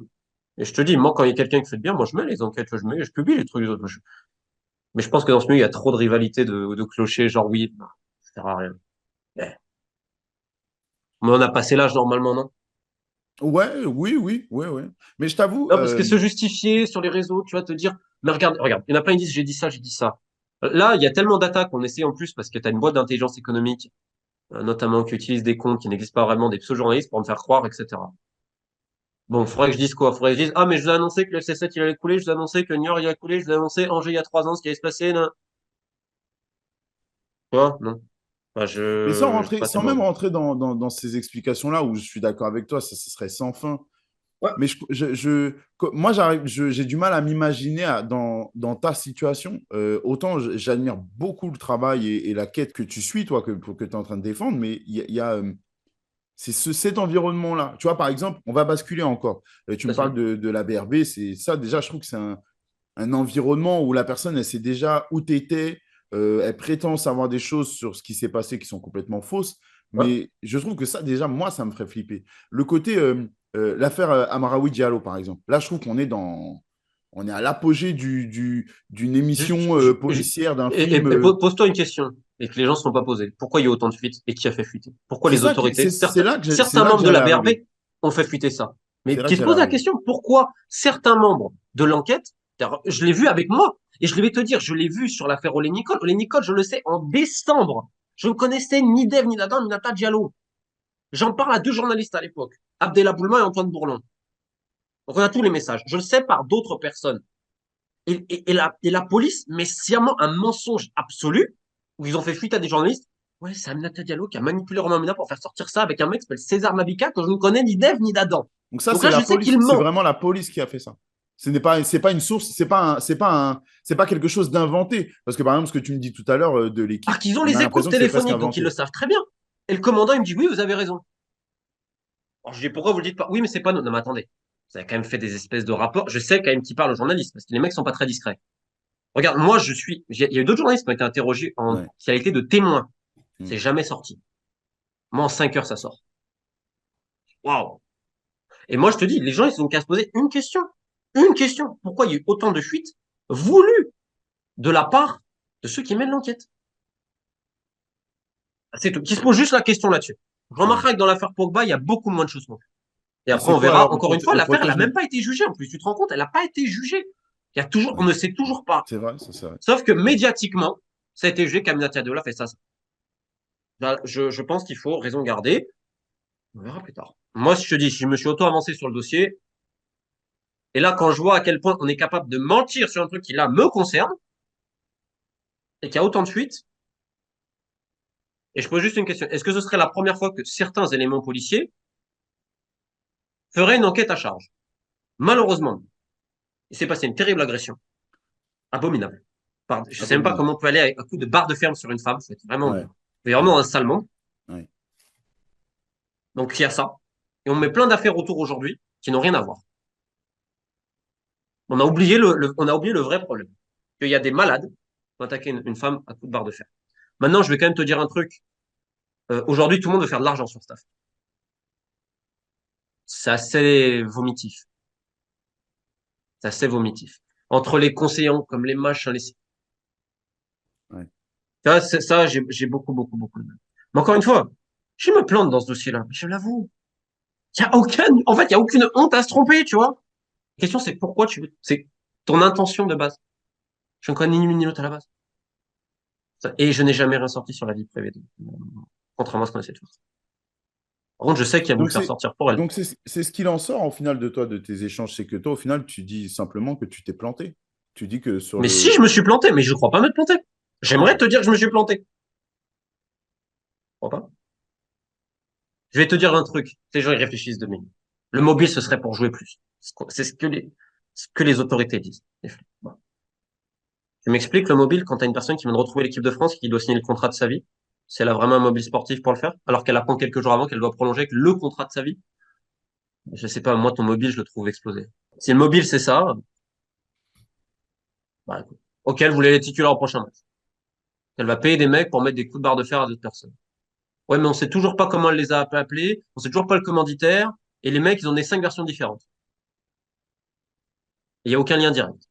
Et je te dis, moi, quand il y a quelqu'un qui fait de bien, moi, je mets les enquêtes, je publie les trucs des autres. Mais je pense que dans ce milieu, il y a trop de rivalité de clochers, genre oui, bah, ça sert à rien. Eh. Mais on a passé l'âge normalement, non? Ouais, oui, oui, ouais, ouais. Mais je t'avoue, Non, parce que se justifier sur les réseaux, tu vas te dire, mais regarde, il y en a plein qui disent, j'ai dit ça. Là, il y a tellement d'attaques qu'on essaie en plus parce que tu as une boîte d'intelligence économique, notamment qui utilise des comptes qui n'existent pas vraiment, des pseudo-journalistes pour me faire croire, etc. Bon, faudrait que je dise quoi? Faudrait que je dise, ah, mais je vous ai annoncé que le FC7 il allait couler, je vous ai annoncé que New York il allait couler, je vous ai annoncé Angers il y a 3 ans ce qui allait se passer, non? Tu vois? Non. Enfin, mais sans j'ai rentrer, pas sans tellement même envie. rentrer dans ces explications-là où je suis d'accord avec toi, ça, ce serait sans fin. Ouais. Mais moi, j'ai du mal à m'imaginer dans ta situation. Autant j'admire beaucoup le travail et la quête que tu suis, toi, que tu es en train de défendre, mais il y a c'est cet environnement-là. Tu vois, par exemple, on va basculer encore. Tu me parles Vas-y. de la BRB, c'est ça, déjà, je trouve que c'est un environnement où la personne, elle sait déjà où tu étais, elle prétend savoir des choses sur ce qui s'est passé qui sont complètement fausses, Ouais. mais je trouve que ça, déjà, moi, ça me ferait flipper. Le côté, l'affaire Amaraoui Diallo, par exemple, là, je trouve on est à l'apogée d'une Juste, émission policière, d'un et film. pose-toi une question et que les gens ne se sont pas posés. Pourquoi il y a autant de fuites et qui a fait fuiter? Pourquoi C'est les ça, autorités, c'est certains là que membres de la j'allais BRB arriver. ont fait fuiter ça? C'est Mais là que qui se j'allais posent la arriver. question, pourquoi certains membres de l'enquête, je l'ai vu avec moi, Et je vais te dire, je l'ai vu sur l'affaire Olé Nicole. Olé Nicole, je le sais, en décembre. Je ne connaissais ni Dev, ni Nadan, ni Nata Diallo. J'en parle à deux journalistes à l'époque, Abdel Boulma et Antoine Bourlon. Donc on a tous les messages. Je le sais par d'autres personnes. Et la police met sciemment un mensonge absolu où ils ont fait fuite à des journalistes. Ouais, c'est Aminata Diallo qui a manipulé Romain Mina pour faire sortir ça avec un mec qui s'appelle César Mabika que je ne connais ni d'Ève ni d'Adam. Donc ça, Donc c'est là, la je sais police. qu'il C'est ment. vraiment la police qui a fait ça. C'est pas une source, c'est pas quelque chose d'inventé. Parce que par exemple, ce que tu me dis tout à l'heure de Alors l'équipe, qu'ils ont on a les écoutes l'impression que c'est presque téléphoniques, donc ils le inventé. savent très bien. Et le commandant, il me dit, oui, vous avez raison. Alors je dis, pourquoi vous le dites pas? Oui, mais c'est pas nous. Non, mais attendez. Vous avez quand même fait des espèces de rapports. Je sais quand même qui parle aux journalistes, parce que les mecs sont pas très discrets. Regarde, moi, il y a eu d'autres journalistes qui ont été interrogés en Ouais. qualité de témoins. Mm. C'est jamais sorti. Moi, en 5 heures, ça sort. Waouh! Et moi, je te dis, les gens, ils ont qu'à se poser une question. Une question. Pourquoi il y a eu autant de fuites voulues de la part de ceux qui mènent l'enquête? C'est tout. Qui se pose juste la question là-dessus. Je Ouais. remarquerai que dans l'affaire Pogba, il y a beaucoup moins de choses. Et Et après, c'est on quoi verra. alors Encore une fois, le l'affaire, elle n'a protège-nous? même pas été jugée. En plus, tu te rends compte, elle n'a pas été jugée. Il y a toujours, on Ouais. ne sait toujours pas. C'est vrai, ça, c'est vrai. Sauf que médiatiquement, ça a été jugé qu'Aminata Diallo fait ça. Là, je pense qu'il faut raison garder. On verra plus tard. Moi, si je te dis, je me suis auto-avancé sur le dossier. Et là, quand je vois à quel point on est capable de mentir sur un truc qui, là, me concerne, et qu'il y a autant de fuites, et je pose juste une question. Est-ce que ce serait la première fois que certains éléments policiers feraient une enquête à charge? Malheureusement, il s'est passé une terrible agression. Abominable. Je ne sais même pas Abominable. comment on peut aller avec un coup de barre de ferme sur une femme. C'est Ouais. vraiment Ouais. un sale monde. Ouais. Donc, il y a ça. Et on met plein d'affaires autour aujourd'hui qui n'ont rien à voir. On a oublié le vrai problème. Qu'il y a des malades qui ont attaqué une femme à coup de barre de fer. Maintenant, je vais quand même te dire un truc. Aujourd'hui, tout le monde veut faire de l'argent sur cette affaire. C'est assez vomitif. C'est assez vomitif. Entre les conseillants, comme les machins, les... Ouais. Ça, j'ai beaucoup, beaucoup, beaucoup de mal. Mais encore une fois, je me plante dans ce dossier-là. Je l'avoue. En fait, il y a aucune honte à se tromper, tu vois. La question, c'est pourquoi c'est ton intention de base. Je ne connais ni l'une ni l'autre à la base. Et je n'ai jamais rien sorti sur la vie privée, contrairement à ce qu'on essaie de faire. Par contre, je sais qu'il y a voulu Donc faire c'est sortir pour elle. c'est ce qu'il en sort au final de toi, de tes échanges, c'est que toi, au final, tu dis simplement que tu t'es planté. Tu dis que sur Mais si, le... je me suis planté, mais je ne crois pas m'être planté. J'aimerais Ok. te dire que je me suis planté. Je crois pas. Je vais te dire un truc. Ces gens, ils réfléchissent de minutes. Le mobile, ce serait pour jouer plus. C'est ce que les autorités disent. Bon. Je m'explique, le mobile, quand tu as une personne qui vient de retrouver l'équipe de France, qui doit signer le contrat de sa vie, si elle a vraiment un mobile sportif pour le faire, alors qu'elle apprend quelques jours avant qu'elle doit prolonger avec le contrat de sa vie, je sais pas, moi, ton mobile, je le trouve explosé. Si le mobile, c'est ça, bah, écoute. Ok, elle voulait les titulaires au prochain match. Elle va payer des mecs pour mettre des coups de barre de fer à d'autres personnes. Ouais, mais on sait toujours pas comment elle les a appelés, on sait toujours pas le commanditaire, et les mecs, ils ont des 5 versions différentes. Il n'y a aucun lien direct.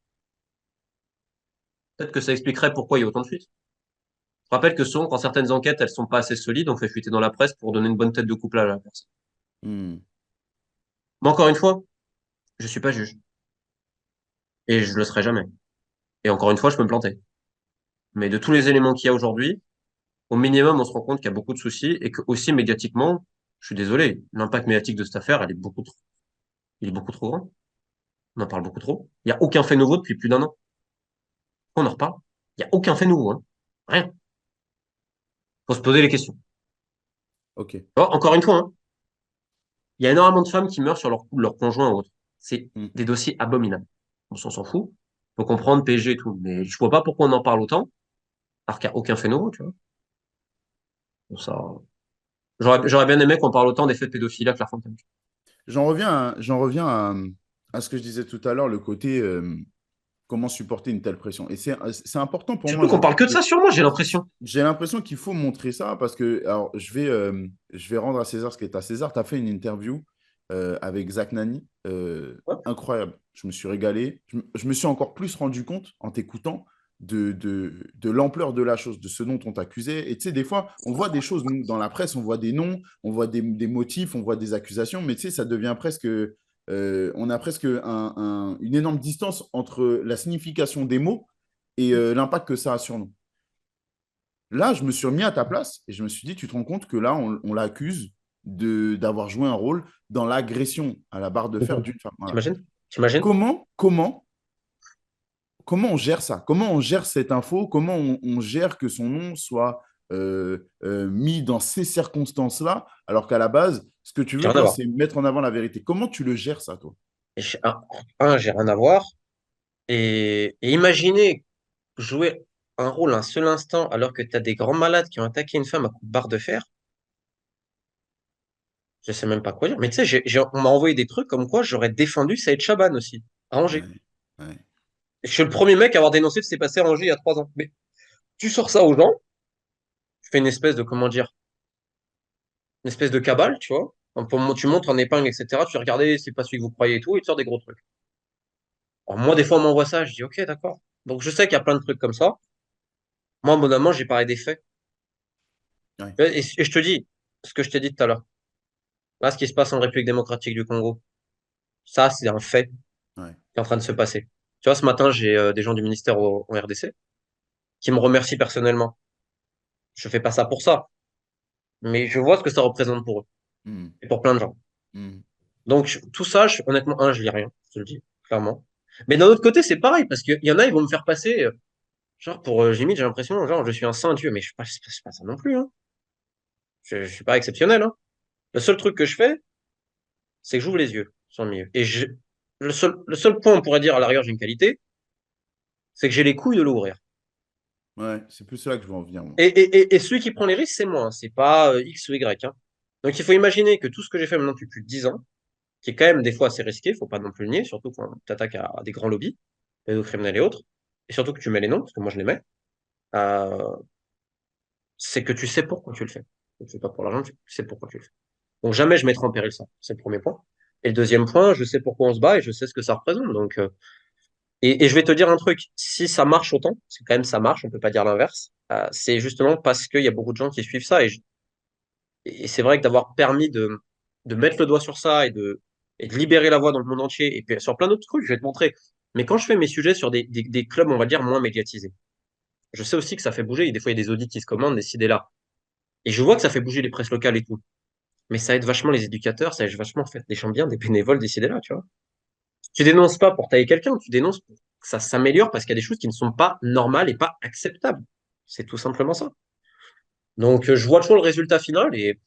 Peut-être que ça expliquerait pourquoi il y a autant de fuites. Je rappelle que souvent, quand certaines enquêtes, elles sont pas assez solides, on fait fuiter dans la presse pour donner une bonne tête de couple à la personne. Hmm. Mais encore une fois, je suis pas juge. Et je le serai jamais. Et encore une fois, je peux me planter. Mais de tous les éléments qu'il y a aujourd'hui, au minimum, on se rend compte qu'il y a beaucoup de soucis et que aussi médiatiquement, je suis désolé, l'impact médiatique de cette affaire, il est beaucoup trop grand. On en parle beaucoup trop. Il n'y a aucun fait nouveau depuis plus d'un an. On en reparle. Il n'y a aucun fait nouveau, hein. Rien. Faut se poser les questions. Ok. Encore une fois, hein, il y a énormément de femmes qui meurent sur leur conjoint ou autre. C'est Hmm. des dossiers abominables. On s'en fout. Faut comprendre PG et tout. Mais je vois pas pourquoi on en parle autant, alors qu'il n'y a aucun fait nouveau, tu vois. Donc ça, j'aurais bien aimé qu'on parle autant des faits de pédophilie à Clairefontaine. J'en reviens à ce que je disais tout à l'heure, le côté comment supporter une telle pression. Et c'est important pour moi, Surtout je qu'on parle trouve. que de ça sur moi, j'ai l'impression. J'ai l'impression qu'il faut montrer ça parce que, alors, je vais rendre à César ce qui est à César. Tu as fait une interview avec Zach Nani, Ouais. incroyable. Je me suis régalé. Je me suis encore plus rendu compte en t'écoutant de l'ampleur de la chose, de ce dont on t'accusait. Et tu sais, des fois, on voit des choses, nous, dans la presse, on voit des noms, on voit des motifs, on voit des accusations, mais tu sais, ça devient presque. On a presque une énorme distance entre la signification des mots et l'impact que ça a sur nous. Là, je me suis remis à ta place et je me suis dit, tu te rends compte que là, on l'accuse d'avoir joué un rôle dans l'agression à la barre de fer d'une femme. Voilà. T'imagines? T'imagines? Comment, comment, comment on gère ça? Comment on gère cette info? Comment on gère que son nom soit mis dans ces circonstances-là, alors qu'à la base, ce que tu J'ai veux, rien à toi, voir. c'est mettre en avant la vérité. Comment tu le gères, ça, toi? Et j'ai rien à voir. Et imaginez jouer un rôle un seul instant alors que tu as des grands malades qui ont attaqué une femme à coups de barre de fer. Je sais même pas quoi dire. Mais tu sais, on m'a envoyé des trucs comme quoi j'aurais défendu Saïd Chaban aussi, à Angers. Ouais, ouais, Et je suis le premier mec à avoir dénoncé ce qui s'est passé à Angers il y a 3 ans. Mais tu sors ça aux gens, tu fais une espèce de, comment dire, une espèce de cabale, tu vois. Tu montres en épingle, etc. Tu fais regarder, c'est pas celui que vous croyez et tout, et tu sors des gros trucs. Alors moi, des fois, on m'envoie ça, je dis ok, d'accord. Donc je sais qu'il y a plein de trucs comme ça. Moi, mon amant, j'ai parlé des faits. ouais, Et je te dis, ce que je t'ai dit tout à l'heure. Là, ce qui se passe en République démocratique du Congo, ça, c'est un fait qui ouais. est en train de se passer. Tu vois, ce matin, j'ai des gens du ministère au RDC qui me remercient personnellement. Je fais pas ça pour ça, mais je vois ce que ça représente pour eux Mhm, et pour plein de gens. mhm. Donc, tout ça, honnêtement, je lis rien, je te le dis, clairement. Mais d'un autre côté, c'est pareil, parce qu'il y en a, ils vont me faire passer, genre, pour Jimmy, j'ai l'impression, genre, je suis un saint Dieu, mais je suis pas ça non plus, hein. Je suis pas exceptionnel, hein. Le seul truc que je fais, c'est que j'ouvre les yeux sur le milieu. Le seul point, on pourrait dire, à l'arrière, j'ai une qualité, c'est que j'ai les couilles de l'ouvrir. Ouais, c'est plus là que je veux en venir, moi. Et celui qui prend les risques, c'est moi, hein. C'est pas X ou Y, hein. Donc, il faut imaginer que tout ce que j'ai fait maintenant depuis plus de 10 ans, qui est quand même des fois assez risqué, faut pas non plus le nier, surtout quand tu attaques à des grands lobbies, pédocriminels et autres, et surtout que tu mets les noms, parce que moi je les mets, euh, c'est que tu sais pourquoi tu le fais. Tu le fais pas pour l'argent, tu sais pourquoi tu le fais. Donc jamais je mettrai en péril ça, c'est le premier point. Et le deuxième point, je sais pourquoi on se bat et je sais ce que ça représente. Donc, et je vais te dire un truc, si ça marche autant, parce que quand même ça marche, on peut pas dire l'inverse, c'est justement parce qu'il y a beaucoup de gens qui suivent ça et c'est vrai que d'avoir permis de mettre le doigt sur ça et de libérer la voix dans le monde entier, et puis sur plein d'autres trucs, je vais te montrer. Mais quand je fais mes sujets sur des clubs, on va dire, moins médiatisés, je sais aussi que ça fait bouger, et des fois, il y a des audits qui se commandent, des idées-là. Et je vois que ça fait bouger les presses locales et tout. Mais ça aide vachement les éducateurs, ça aide vachement, en fait, des gens bien, des bénévoles, des idées-là, tu vois. Tu dénonces pas pour tailler quelqu'un, tu dénonces pour que ça s'améliore parce qu'il y a des choses qui ne sont pas normales et pas acceptables. C'est tout simplement ça. Donc, je vois toujours le résultat final et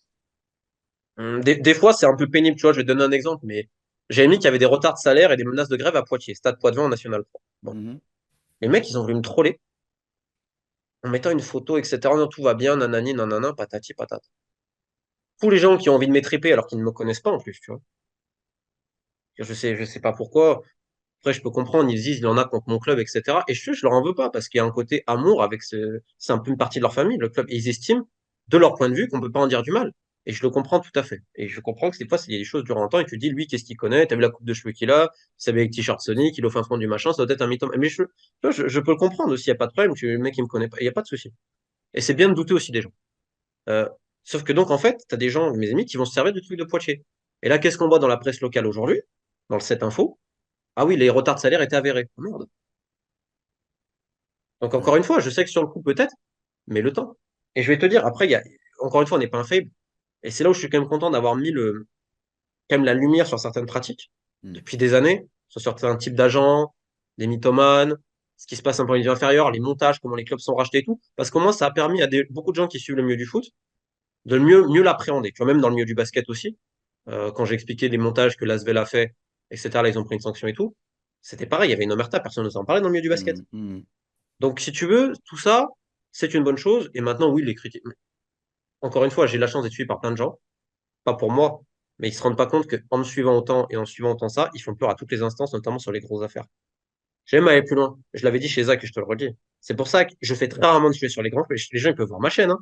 des fois, c'est un peu pénible, tu vois. Je vais te donner un exemple, mais j'ai mis qu'il y avait des retards de salaire et des menaces de grève à Poitiers, stade Poitvin en National 3. Bon. Mhm. Les mecs, ils ont voulu me troller en mettant une photo, etc. Non, tout va bien, nanani, nanana, patati, patata. Tous les gens qui ont envie de m'étriper alors qu'ils ne me connaissent pas en plus, tu vois. Je sais pas pourquoi. Après, je peux comprendre, ils disent, il y en a contre mon club, etc. Et je leur en veux pas parce qu'il y a un côté amour avec c'est un peu une partie de leur famille, le club. Et ils estiment, de leur point de vue, qu'on peut pas en dire du mal. Et je le comprends tout à fait. Et je comprends que des fois, il y a des choses durant un temps et tu te dis, lui, qu'est-ce qu'il connaît? T'as vu la coupe de cheveux qu'il a? Il s'habille avec t-shirt Sonic, il est au fin fond du machin, ça doit être un mythomane. Mais tu vois, je peux le comprendre aussi, il n'y a pas de problème. Le mec, il me connaît pas, il n'y a pas de souci. Et c'est bien de douter aussi des gens. Euh, Sauf que donc, en fait, t'as des gens, mes amis, qui vont se servir du truc de Poitiers. Et là, qu'est-ce qu'on voit dans la presse locale aujourd'hui? Dans le 7 Info? Ah oui, les retards de salaire étaient avérés. Oh, merde. Donc encore Ouais. une fois, je sais que sur le coup peut-être, mais le temps. Et je vais te dire, après, encore une fois, on n'est pas infaillible. Et c'est là où je suis quand même content d'avoir mis quand même la lumière sur certaines pratiques Mhm. depuis des années, sur certains types d'agents, des mythomanes, ce qui se passe un peu au niveau inférieur, les montages, comment les clubs sont rachetés et tout. Parce qu'au moins, ça a permis à beaucoup de gens qui suivent le milieu du foot de mieux l'appréhender. Tu vois, même dans le milieu du basket aussi, quand j'ai expliqué les montages que l'Asvel a fait, etc., là, ils ont pris une sanction et tout. C'était pareil, il y avait une omerta, personne ne s'en parlait dans le milieu du basket. Mhm. Mhm. Donc, si tu veux, tout ça, c'est une bonne chose. Et maintenant, oui, les critiques. Encore une fois, j'ai la chance d'être suivi par plein de gens, pas pour moi, mais ils se rendent pas compte qu'en me suivant autant et en suivant autant ça, ils font peur à toutes les instances, notamment sur les grosses affaires. J'aime aller plus loin. Je l'avais dit chez Zach et je te le redis. C'est pour ça que je fais très rarement de sujets sur les grands. Les gens, ils peuvent voir ma chaîne, hein.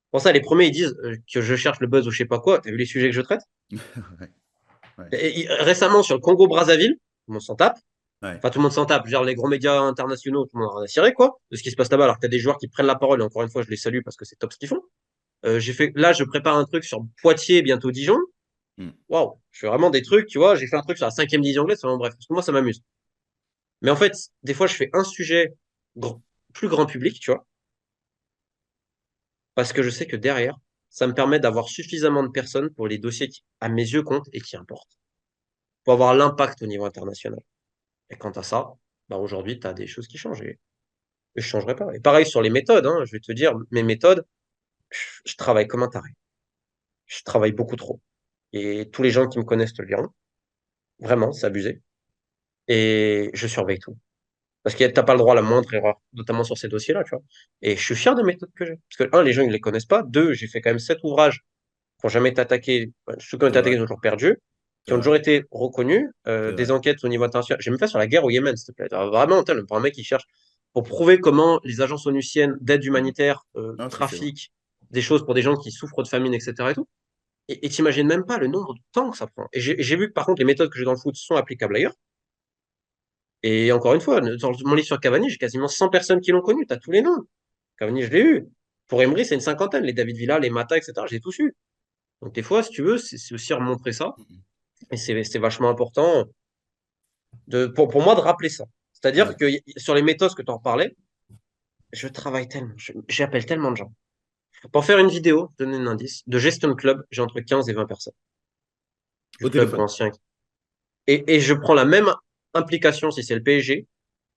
Pour ça, les premiers, ils disent que je cherche le buzz ou je sais pas quoi. T'as vu les sujets que je traite? Ouais. Ouais. Récemment, sur le Congo-Brazzaville, tout le monde s'en tape. Ouais. Enfin, tout le monde s'en tape. Genre, les gros médias internationaux, tout le monde en a ciré, quoi, de ce qui se passe là-bas. Alors que t'as des joueurs qui prennent la parole. Et encore une fois, je les salue parce que c'est top ce qu'ils font. Là, je prépare un truc sur Poitiers, bientôt Dijon. Mhm. Waouh, je fais vraiment des trucs, tu vois. J'ai fait un truc sur la cinquième division anglaise, enfin, bref, parce que moi, ça m'amuse. Mais en fait, des fois, je fais un sujet plus grand public, tu vois, parce que je sais que derrière, ça me permet d'avoir suffisamment de personnes pour les dossiers qui, à mes yeux, comptent et qui importent, pour avoir l'impact au niveau international. Et quant à ça, bah aujourd'hui, tu as des choses qui changent et je changerai pas. Et pareil sur les méthodes, hein, je vais te dire, mes méthodes, je travaille comme un taré. Je travaille beaucoup trop. Et tous les gens qui me connaissent te le diront. Vraiment, c'est abusé. Et je surveille tout. Parce que t'as pas le droit à la moindre erreur, notamment sur ces dossiers-là, tu vois. Et je suis fier des méthodes que j'ai. Parce que, un, les gens, ils les connaissent pas. Deux, j'ai fait quand même 7 ouvrages qui n'ont jamais été attaqués. Enfin, ceux qui ont C'est été attaqués vrai, ont toujours perdu, c'est qui ont vrai, toujours été reconnus. c'est Des vrai. enquêtes au niveau international. J'ai même fait sur la guerre au Yémen, s'il te plaît. Alors, vraiment, pour un mec qui cherche pour prouver comment les agences onusiennes d'aide Mhm. humanitaire, Non, c'est vrai. trafiquent des choses pour des gens qui souffrent de famine, etc. et tout. Et t'imagines même pas le nombre de temps que ça prend. Et j'ai vu que par contre, les méthodes que j'ai dans le foot sont applicables ailleurs. Et encore une fois, dans mon livre sur Cavani, j'ai quasiment 100 personnes qui l'ont connu. T'as tous les noms. Cavani, je l'ai eu. Pour Emery, c'est une cinquantaine. Les David Villa, les Mata, etc. J'ai tous eu. Donc des fois, si tu veux, c'est aussi remontrer ça. Mhm. Et c'est vachement important pour moi de rappeler ça. C'est-à-dire Ouais. que sur les méthodes que tu en parlais, je travaille tellement, j'appelle tellement de gens. Pour faire une vidéo, je donne un indice, de gestion de club, j'ai entre 15 et 20 personnes. Du Au club téléphone. ancien. Et je prends la même implication si c'est le PSG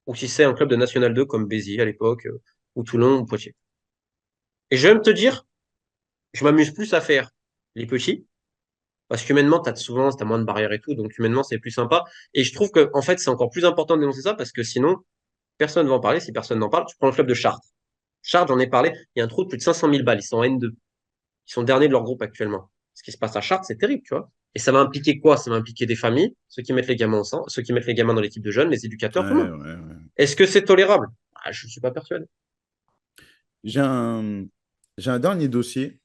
ou si c'est un club de National 2 comme Béziers à l'époque, ou Toulon ou Poitiers. Et je vais me te dire, je m'amuse plus à faire les petits, parce qu'humainement, souvent, t'as moins de barrières et tout, donc humainement, c'est plus sympa. Et je trouve que, en fait, c'est encore plus important de dénoncer ça, parce que sinon, personne ne va en parler. Si personne n'en parle, tu prends le club de Chartres. Chartres, j'en ai parlé, il y a un trou de plus de 500 000 balles, ils sont en N2. Ils sont derniers de leur groupe actuellement. Ce qui se passe à Chartres, c'est terrible, tu vois. Et ça va impliquer quoi? Ça va impliquer des familles, ceux qui mettent les gamins au centre, ceux qui mettent les gamins dans l'équipe de jeunes, les éducateurs, tout le Ouais, monde. ouais, ouais. Est-ce que c'est tolérable? Ah, je ne suis pas persuadé. J'ai un, j'ai un dernier dossier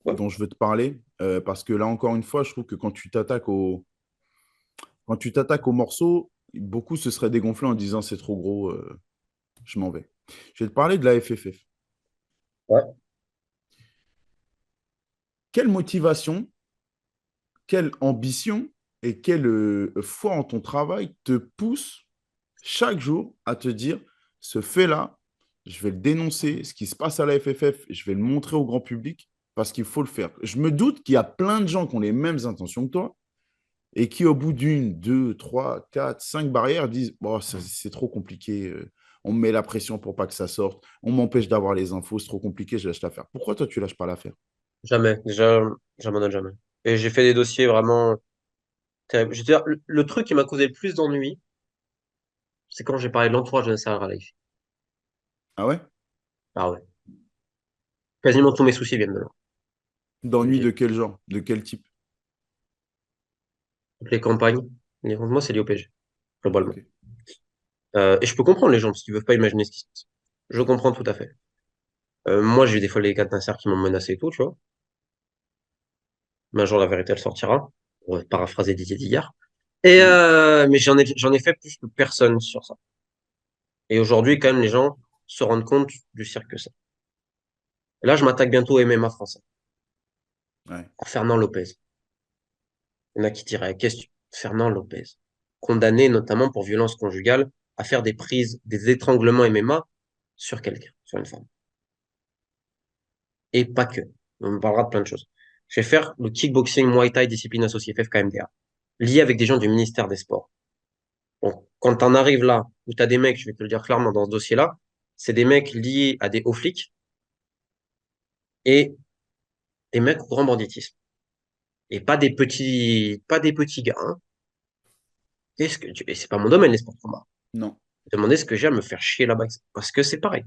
Ouais. dont je veux te parler, parce que là, encore une fois, je trouve que quand tu t'attaques au morceau, beaucoup se seraient dégonflés en disant c'est trop gros, je m'en vais. Je vais te parler de la FFF. Ouais. Quelle motivation, quelle ambition et quelle foi en ton travail te pousse chaque jour à te dire ce fait-là, je vais le dénoncer, ce qui se passe à la FFF, je vais le montrer au grand public parce qu'il faut le faire. Je me doute qu'il y a plein de gens qui ont les mêmes intentions que toi et qui, au bout d'une, deux, trois, quatre, cinq barrières, disent bon, c'est trop compliqué, on me met la pression pour pas que ça sorte, on m'empêche d'avoir les infos, c'est trop compliqué, je lâche l'affaire. Pourquoi toi, tu lâches pas l'affaire? Jamais. Déjà, j'abandonne jamais. Et j'ai fait des dossiers vraiment terribles. Je veux dire, le truc qui m'a causé le plus d'ennui, c'est quand j'ai parlé de l'entourage de Nasser Al-Khelaifi. Ah ouais? Ah ouais. Quasiment tous mes soucis viennent de là. Je le D'ennui de dis. quel genre? De quel type? Toutes les campagnes, moi, c'est lié au PSG, globalement. Ok. Et je peux comprendre les gens, parce qu'ils ne peuvent pas imaginer ce qui se passe. Je comprends tout à fait. Moi, j'ai eu des fois les gars de Nasser qui m'ont menacé et tout, tu vois. Mais un jour, la vérité, elle sortira. On va paraphraser Didier Digard. Mhm. Mais j'en ai fait plus que personne sur ça. Et aujourd'hui, quand même, les gens se rendent compte du cirque que c'est. Et là, je m'attaque bientôt au MMA français. Ouais. À Fernand Lopez. Il y en a qui diraient, qu'est-ce que Fernand Lopez, condamné notamment pour violence conjugale, à faire des prises, des étranglements MMA sur quelqu'un, sur une femme. Et pas que. On me parlera de plein de choses. Je vais faire le kickboxing Muay Thai discipline associée FFKMDA, lié avec des gens du ministère des Sports. Donc, quand t'en arrives là, où t'as des mecs, je vais te le dire clairement dans ce dossier-là, c'est des mecs liés à des hauts flics et des mecs au grand banditisme. Et pas des petits gars, hein. Et c'est pas mon domaine, les sports de combat. Non. Demander ce que j'ai à me faire chier là-bas. Parce que c'est pareil.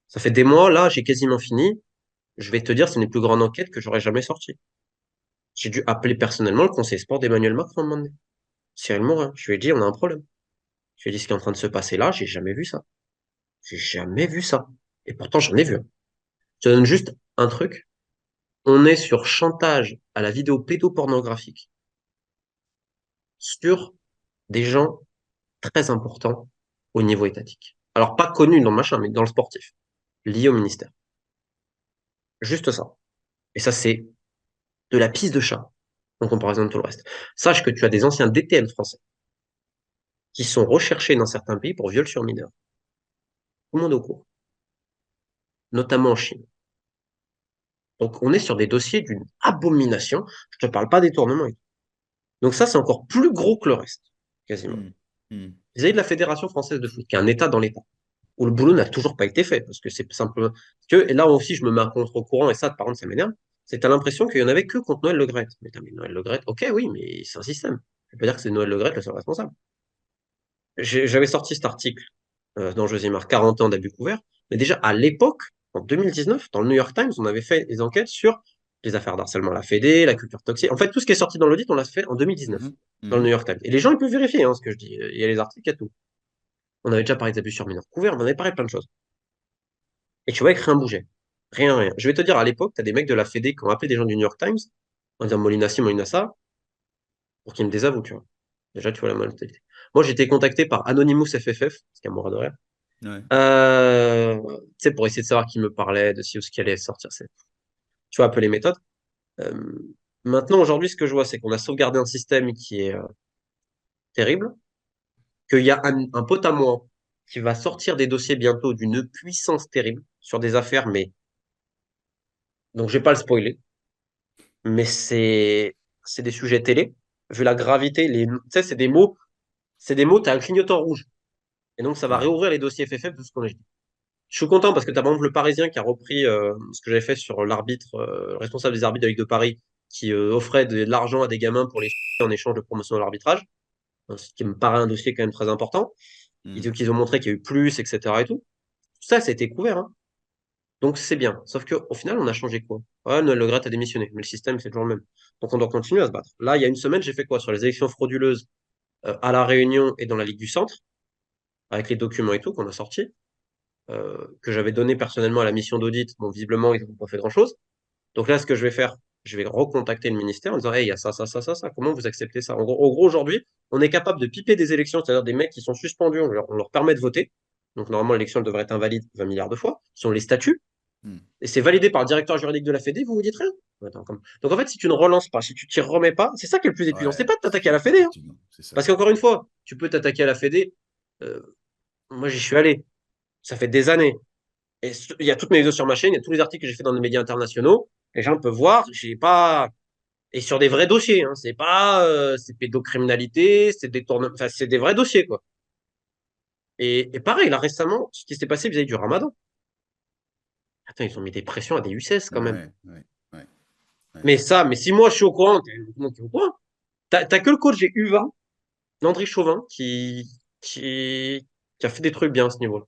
Ça fait des mois, là, j'ai quasiment fini. Je vais te dire, c'est une des plus grandes enquêtes que j'aurais jamais sorties. J'ai dû appeler personnellement le conseiller sport d'Emmanuel Macron à un moment donné. Cyril Morin. Je lui ai dit, on a un problème. Je lui ai dit, ce qui est en train de se passer là, j'ai jamais vu ça. J'ai jamais vu ça. Et pourtant, j'en ai vu. Je te donne juste un truc. On est sur chantage à la vidéo pédopornographique sur des gens très importants au niveau étatique. Alors, pas connus dans le machin, mais dans le sportif, liés au ministère. Juste ça. Et ça, c'est de la pisse de chat en comparaison de tout le reste. Sache que tu as des anciens DTN français qui sont recherchés dans certains pays pour viol sur mineur. Tout le monde est au courant. notamment en Chine. Donc, on est sur des dossiers d'une abomination. Je te parle pas des tournements et tout. Donc ça, c'est encore plus gros que le reste, quasiment. Hmm. Hmm. Vis-à-vis de la Fédération française de foot, qui est un État dans l'État, où le boulot n'a toujours pas été fait, parce que c'est simplement que, et là aussi, je me mets à contre-courant, et ça, par contre, ça m'énerve, c'est que t'as l'impression qu'il y en avait que contre Noël Le Graët. Mais Noël Le Graët, ok, oui, mais c'est un système. Je peux pas dire que c'est Noël Le Graët le seul responsable. J'avais sorti cet article dans Josimar, 40 ans d'abus couverts, mais déjà à l'époque, en 2019, dans le New York Times, on avait fait des enquêtes sur les affaires d'harcèlement à la Fédé, la culture toxique. En fait, tout ce qui est sorti dans l'audit, on l'a fait en 2019, Mhm. dans le New Mhm. York Times. Et les gens, ils peuvent vérifier ce que je dis. Il y a les articles, il y a tout. On avait déjà parlé d'abus sur mineurs couverts, on en avait parlé de plein de choses. Et tu vois que rien bougeait. Rien, rien. Je vais te dire, à l'époque, tu as des mecs de la Fédé qui ont appelé des gens du New York Times en disant Molina ci, Molina ça, pour qu'ils me désavouent, tu vois. Déjà, tu vois la mentalité. Moi, j'ai été contacté par Anonymous FFF, ce qui est mort de rire. Ouais. Tu sais, pour essayer de savoir qui me parlait, de si ou ce qui allait sortir. Tu vois un peu les méthodes. Euh, Maintenant, aujourd'hui, ce que je vois, c'est qu'on a sauvegardé un système qui est terrible, qu'il y a un pote à moi qui va sortir des dossiers bientôt d'une puissance terrible sur des affaires, mais donc je vais pas le spoiler, mais c'est des sujets télé. Vu la gravité, tu sais, c'est des mots, t'as un clignotant rouge. Et donc, ça va Ouais. réouvrir les dossiers FFF de ce qu'on a dit. Je suis content parce que tu as par exemple le Parisien qui a repris ce que j'avais fait sur l'arbitre, responsable des arbitres de la Ligue de Paris, qui offrait de l'argent à des gamins pour les en échange de promotion de l'arbitrage, ce qui me paraît un dossier quand même très important. Hmm. Ils ont montré qu'il y a eu plus, etc. et tout. Tout ça, ça a été couvert, hein. Donc c'est bien. Sauf qu'au final, on a changé quoi? Ouais, Noël Le Graët a démissionné, mais le système, c'est toujours le même. Donc on doit continuer à se battre. Là, il y a une semaine, j'ai fait quoi? Sur les élections frauduleuses à La Réunion et dans la Ligue du Centre, avec les documents et tout qu'on a sortis, que j'avais donné personnellement à la mission d'audit. Bon, visiblement, ils n'ont pas fait grand-chose. Donc là, ce que je vais faire, je vais recontacter le ministère en disant, hey, il y a ça, ça, ça, ça, ça. Comment vous acceptez ça? En gros, aujourd'hui, on est capable de piper des élections, c'est-à-dire des mecs qui sont suspendus, on leur permet de voter. Donc normalement, l'élection devrait être invalide 20 milliards de fois, sont les statuts, Hmm. et c'est validé par le directeur juridique de la Fédé, vous vous dites rien. Attends, donc en fait, si tu ne relances pas, si tu t'y remets pas, c'est ça qui est le plus épuisant. C'est Ouais, pas de t'attaquer à la c'est Fédé, hein. fatigant, c'est ça. Parce qu'encore une fois, tu peux t'attaquer à la Fédé. Euh, Moi, j'y suis allé. Ça fait des années. Et il y a toutes mes vidéos sur ma chaîne, il y a tous les articles que j'ai fait dans les médias internationaux. Les gens peuvent voir, j'ai pas. Et sur des vrais dossiers, hein. C'est pas c'est pédocriminalité, c'est des tournements, enfin, c'est des vrais dossiers, quoi. Et pareil, là récemment, ce qui s'est passé vis-à-vis du Ramadan. Attends, ils ont mis des pressions à des UCS quand même. Ouais, ouais, ouais, ouais. Mais si moi je suis au courant, tout le monde est au courant. T'as que le coach j'ai U20, Landry Chauvin, qui a fait des trucs bien à ce niveau-là.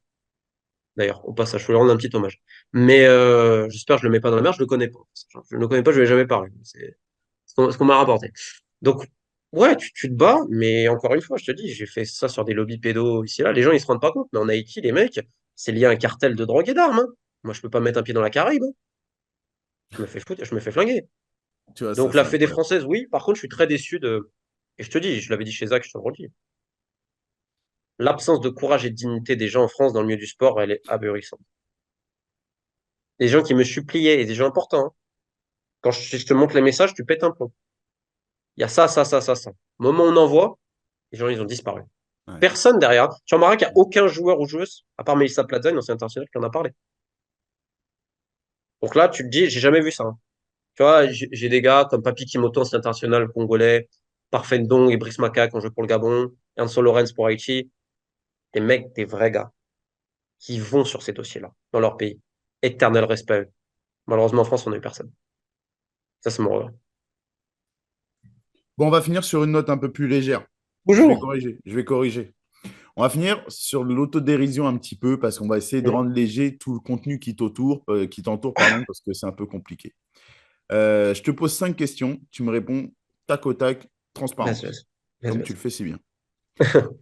D'ailleurs, au passage, je voulais rendre un petit hommage. Mais j'espère que je le mets pas dans la merde, je le connais pas. Je ne le connais pas, je lui ai jamais parlé. C'est ce qu'on m'a rapporté. Donc, ouais, tu te bats, mais encore une fois, je te dis, j'ai fait ça sur des lobbies pédos ici là. Les gens, ils se rendent pas compte, mais en Haïti, les mecs, c'est lié à un cartel de drogue et d'armes, hein. Moi, je peux pas mettre un pied dans la Caraïbe, hein. Je me fais foutre, je me fais flinguer. Tu vois, ça, Donc, la c'est Fédé incroyable. française, oui. Par contre, je suis très déçu de. Et je te dis, je l'avais dit chez Zach, je te le redis. L'absence de courage et de dignité des gens en France dans le milieu du sport, elle est ahurissante. Des gens qui me suppliaient, et des gens importants, hein. Quand je te montre les messages, tu pètes un plomb. Il y a ça, ça, ça, ça, ça. Au moment où on envoie, les gens, ils ont disparu. Ouais. Personne derrière. Tu remarques qu'il n'y a aucun joueur ou joueuse, à part Melissa Plaza, une ancienne internationale, qui en a parlé. Donc là, tu te dis, j'ai jamais vu ça, hein. Tu vois, j'ai des gars comme Papi Kimoto, ancien international congolais, Parfendong et Brice Maka qui ont joué pour le Gabon, Enzo Lorenz pour Haïti. Des mecs, des vrais gars, qui vont sur ces dossiers-là, dans leur pays. Éternel respect à eux. Malheureusement, en France, on n'a eu personne. Ça, c'est mon regret. Bon, on va finir sur une note un peu plus légère. Je vais Bonjour. corriger, je vais corriger. On va finir sur l'autodérision un petit peu parce qu'on va essayer de Mhm. rendre léger tout le contenu qui t'entoure, pardon, parce que c'est un peu compliqué. Je te pose 5 questions, tu me réponds tac au tac, Vas-y, transparence, vas-y. Vas-y, comme tu vas-y. le fais si bien.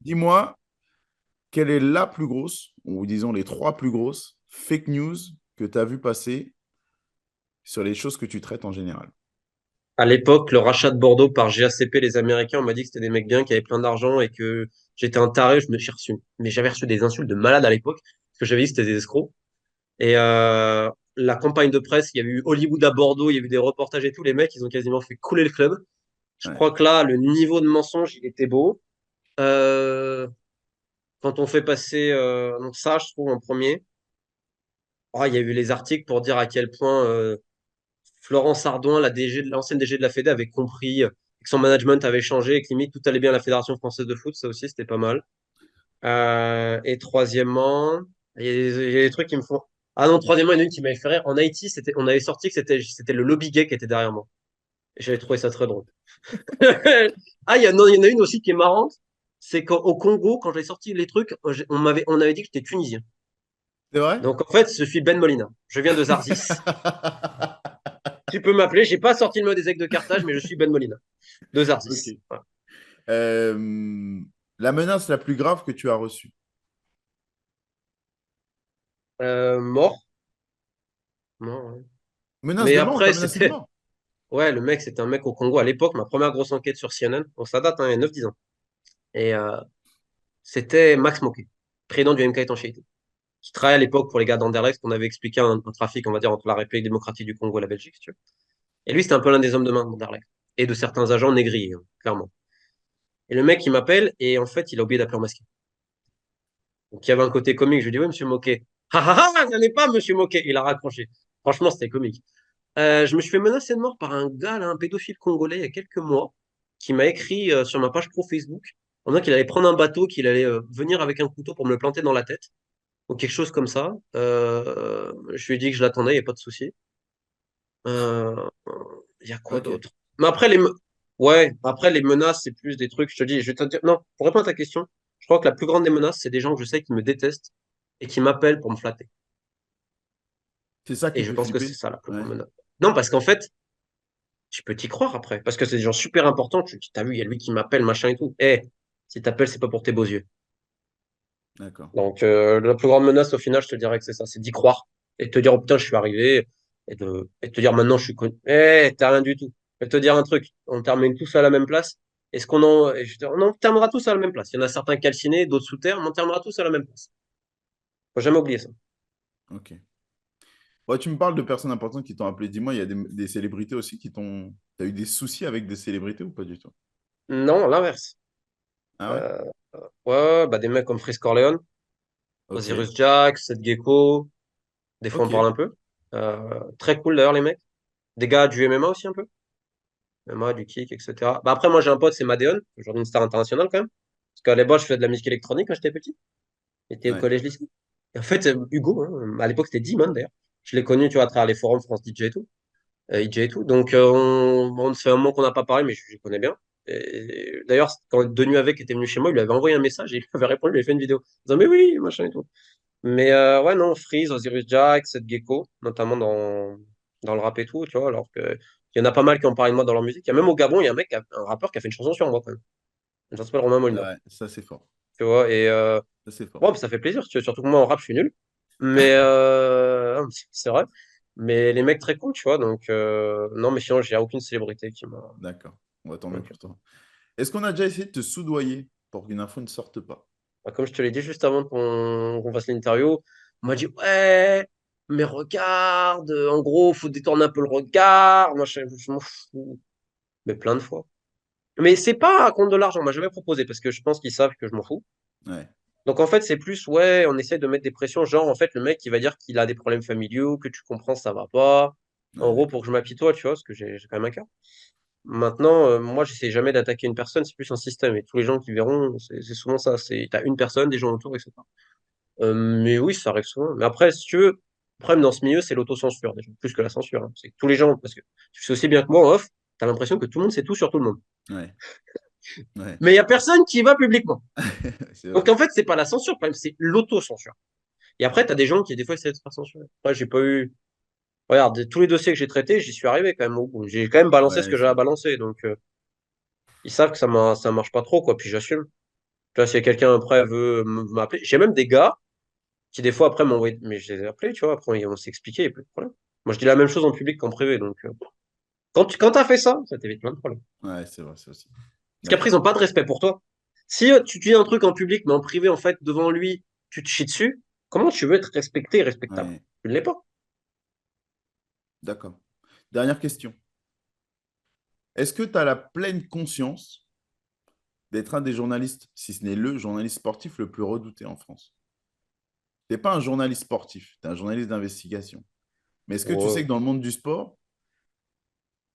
Dis-moi, quelle est la plus grosse, ou disons les 3 plus grosses fake news que tu as vu passer sur les choses que tu traites en général? À l'époque, le rachat de Bordeaux par GACP, les Américains, on m'a dit que c'était des mecs bien, qui avaient plein d'argent et que j'étais un taré. Je me suis reçu. Mais j'avais reçu des insultes de malade à l'époque, parce que j'avais dit que c'était des escrocs. Et la campagne de presse, il y a eu Hollywood à Bordeaux, il y a eu des reportages et tout. Les mecs, ils ont quasiment fait couler le club. Je Ouais, crois que là, le niveau de mensonge, il était beau. Euh, Quand on fait passer donc ça, je trouve en premier. il y a eu les articles pour dire à quel point Florence Ardouin, l'ancienne DG de la Fédé, avait compris que son management avait changé et que limite tout allait bien à la Fédération française de foot. Ça aussi, c'était pas mal. Et troisièmement, il y a des trucs qui me font. Ah non, troisièmement, il y en a une qui m'avait fait rire. En Haïti, on avait sorti que c'était le lobby gay qui était derrière moi. Et j'avais trouvé ça très drôle. Ah, non, il y en a une aussi qui est marrante. C'est qu'au Congo, quand j'avais sorti les trucs, on avait dit que j'étais tunisien. C'est vrai? Donc en fait, je suis Ben Molina. Je viens de Zarzis. Tu peux m'appeler. J'ai pas sorti le mot des aigles de Carthage, mais je suis Ben Molina de Ok. Zarzis. Voilà. La menace la plus grave que tu as reçue. Mort. Non, ouais. Menace Mais de mort, on t'a après, menacé de c'était. mort. Ouais, le mec, c'était un mec au Congo à l'époque, ma première grosse enquête sur CNN. Bon, ça date, hein, il y a 9-10 ans. Et c'était Max Moquet, président du MK Étanchéité, qui travaillait à l'époque pour les gars d'Anderlecht, qu'on avait expliqué un trafic, on va dire, entre la République démocratique du Congo et la Belgique, si tu veux. Et lui, c'était un peu l'un des hommes de main d'Anderlecht. Et de certains agents négriers, hein, clairement. Et le mec, il m'appelle, et en fait, il a oublié d'appeler en masqué. Donc, il y avait un côté comique. Je lui dis, oui, monsieur Moquet. Ah ah ah, ce n'est pas monsieur Moquet. Il a raccroché. Franchement, c'était comique. Je me suis fait menacer de mort par un gars, là, un pédophile congolais, il y a quelques mois, qui m'a écrit sur ma page pro Facebook, en disant qu'il allait prendre un bateau, qu'il allait venir avec un couteau pour me le planter dans la tête, ou quelque chose comme ça. Je lui ai dit que je l'attendais, il n'y a pas de souci. Euh, Il y a quoi Ok. d'autre? Mais après, ouais, après, les menaces, c'est plus des trucs, je te dis, je vais te dire, non, pour répondre à ta question, je crois que la plus grande des menaces, c'est des gens que je sais qui me détestent et qui m'appellent pour me flatter. C'est ça qui Et je fait pense que c'est flipper? ça la plus Ouais. grande menace. Non, parce qu'en fait, tu peux t'y croire après. Parce que c'est des gens super importants. Tu t'as vu, il y a lui qui m'appelle, machin et tout. Eh, si t'appelles, c'est pas pour tes beaux yeux. D'accord. Donc, la plus grande menace, au final, je te dirais que c'est ça. C'est d'y croire. Et de te dire, oh putain, je suis arrivé. Et de te dire, maintenant, je suis connu. Eh, t'as rien du tout. Je vais te dire un truc. On termine tous à la même place. Est-ce qu'on en. Et on terminera tous à la même place. Il y en a certains calcinés, d'autres sous terre, mais on terminera tous à la même place. Faut jamais oublier ça. Ok. Ouais, tu me parles de personnes importantes qui t'ont appelé. Dis-moi, il y a des célébrités aussi qui t'ont. T'as eu des soucis avec des célébrités ou pas du tout? Non, l'inverse. Ah ouais? Euh, ouais, bah, des mecs comme Frisk Corleone, Ok. Osiris Jack, Seth Gecko. Des fois, on Ok. parle un peu. Très cool d'ailleurs, les mecs. Des gars du MMA aussi un peu. MMA, du kick, etc. Bah, après, moi, j'ai un pote, c'est Madeon, aujourd'hui une star internationale quand même. Parce qu'à l'époque, je faisais de la musique électronique quand j'étais petit. J'étais au Ouais. collège-lycée. Et en fait, Hugo, hein, à l'époque, c'était Dimon d'ailleurs. Je l'ai connu, tu vois, à travers les forums France DJ et tout. DJ et tout. Donc, on se fait un moment qu'on n'a pas parlé, mais je connais bien. Et d'ailleurs, quand Denis avec était venu chez moi, il lui avait envoyé un message et il avait répondu, il lui avait fait une vidéo. En disant, mais oui, machin et tout. Mais ouais, non, Freeze, Osiris Jack, Seth Gecko, notamment dans le rap et tout, tu vois, alors que il y en a pas mal qui ont parlé de moi dans leur musique. Il y a même au Gabon, il y a un rappeur qui a fait une chanson sur moi quand même. Une chanson s'appelle Romain Molina. Ouais, ça c'est fort. Tu vois, et Ça c'est fort. bon, ça fait plaisir, tu vois, surtout que moi en rap, je suis nul. Mais c'est vrai. Mais les mecs très cool, tu vois, donc non, mais sinon, j'ai aucune célébrité qui m'a. D'accord. On va tant mieux Ok. pour toi. Est-ce qu'on a déjà essayé de te soudoyer pour qu'une info ne sorte pas? Bah, comme je te l'ai dit juste avant qu'on fasse l'interview, on m'a dit ouais, mais regarde, en gros, faut détourner un peu le regard, moi je m'en fous, mais plein de fois. Mais c'est pas à compte de l'argent, on m'a jamais proposé parce que je pense qu'ils savent que je m'en fous. Ouais. Donc en fait, c'est plus ouais, on essaie de mettre des pressions, genre en fait, le mec il va dire qu'il a des problèmes familiaux, que tu comprends, ça va pas. En Ouais, gros, pour d'accord. que je m'apitoie, tu vois, parce que j'ai quand même un cœur. Maintenant, moi, j'essaie jamais d'attaquer une personne, c'est plus un système. Et tous les gens qui verront, c'est souvent ça. T'as une personne, des gens autour, etc. Mais oui, ça arrive souvent. Mais après, si tu veux, le problème dans ce milieu, c'est l'autocensure, déjà, plus que la censure, hein. C'est que tous les gens, parce que tu sais aussi bien que moi en off, t'as l'impression que tout le monde sait tout sur tout le monde. Ouais. Ouais. Mais il y a personne qui y va publiquement. C'est Donc vrai. en fait, c'est pas la censure, le problème, c'est l'autocensure. Et après, t'as des gens qui, des fois, essaient de se faire censurer. Moi, j'ai pas eu. Regarde, tous les dossiers que j'ai traités, j'y suis arrivé quand même au bout. J'ai quand même balancé ce Ouais, que c'est j'avais à vrai. balancer. Donc, ils savent que ça marche pas trop, quoi. Puis j'assume. Tu vois, si quelqu'un après veut m'appeler, j'ai même des gars qui des fois après m'envoient, mais je les ai appelés, tu vois, après on s'est expliqué, il n'y a plus de problème. Moi je dis la même chose en public qu'en privé, donc quand t'as fait ça t'évite plein de problèmes. Ouais, c'est vrai, ça aussi. Parce qu'après ils D'accord. n'ont pas de respect pour toi. Si tu dis un truc en public, mais en privé, en fait, devant lui, tu te chies dessus, comment tu veux être respecté et respectable? Ouais, Tu ne l'es pas. d'accord. Dernière question. Est-ce que tu as la pleine conscience d'être un des journalistes, si ce n'est le journaliste sportif le plus redouté en France? T'es pas un journaliste sportif, tu es un journaliste d'investigation. Mais est-ce que tu sais Ouais. que dans le monde du sport,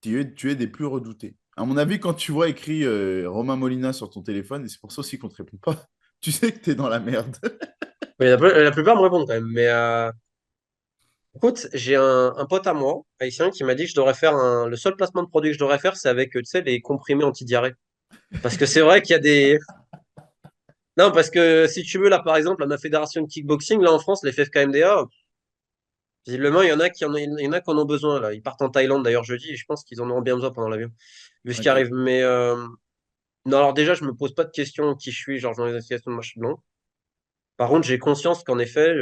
tu es des plus redoutés? À mon avis, quand tu vois écrit Romain Molina sur ton téléphone, et c'est pour ça aussi qu'on ne te répond pas, tu sais que tu es dans la merde. Mais la plupart me répondent quand même. Mais écoute, j'ai un pote à moi, haïtien, qui m'a dit que je devrais faire le seul placement de produit que je devrais faire, c'est avec, tu sais, les comprimés anti-diarrhée. Parce que c'est vrai qu'il y a des. Non, parce que si tu veux, là, par exemple, la fédération de kickboxing, là, en France, les FFKMDA, visiblement, il y en a qui en ont besoin, là. Ils partent en Thaïlande, d'ailleurs, jeudi, et je pense qu'ils en auront bien besoin pendant l'avion, vu ce qui Ok. arrive. Mais, non, alors déjà, je me pose pas de questions qui je suis, genre, dans les investigations de machin, non. Par contre, j'ai conscience qu'en effet,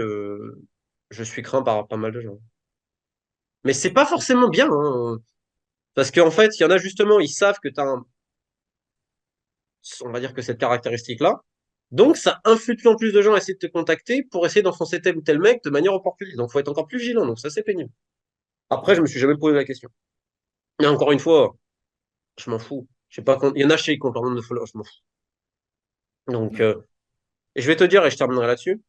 je suis craint par pas mal de gens. Mais c'est pas forcément bien, hein. Parce qu'en fait, il y en a justement, ils savent que tu as on va dire que cette caractéristique-là. Donc, ça influe de plus en plus de gens à essayer de te contacter pour essayer d'enfoncer tel ou tel mec de manière opportuniste. Donc, il faut être encore plus vigilant. Donc, ça, c'est pénible. Après, je me suis jamais posé la question. Et encore une fois, je m'en fous. Je sais pas il y en a chez qui comptent leur nombre de followers, je m'en fous. Donc, D'accord. et je vais te dire, et je terminerai là-dessus,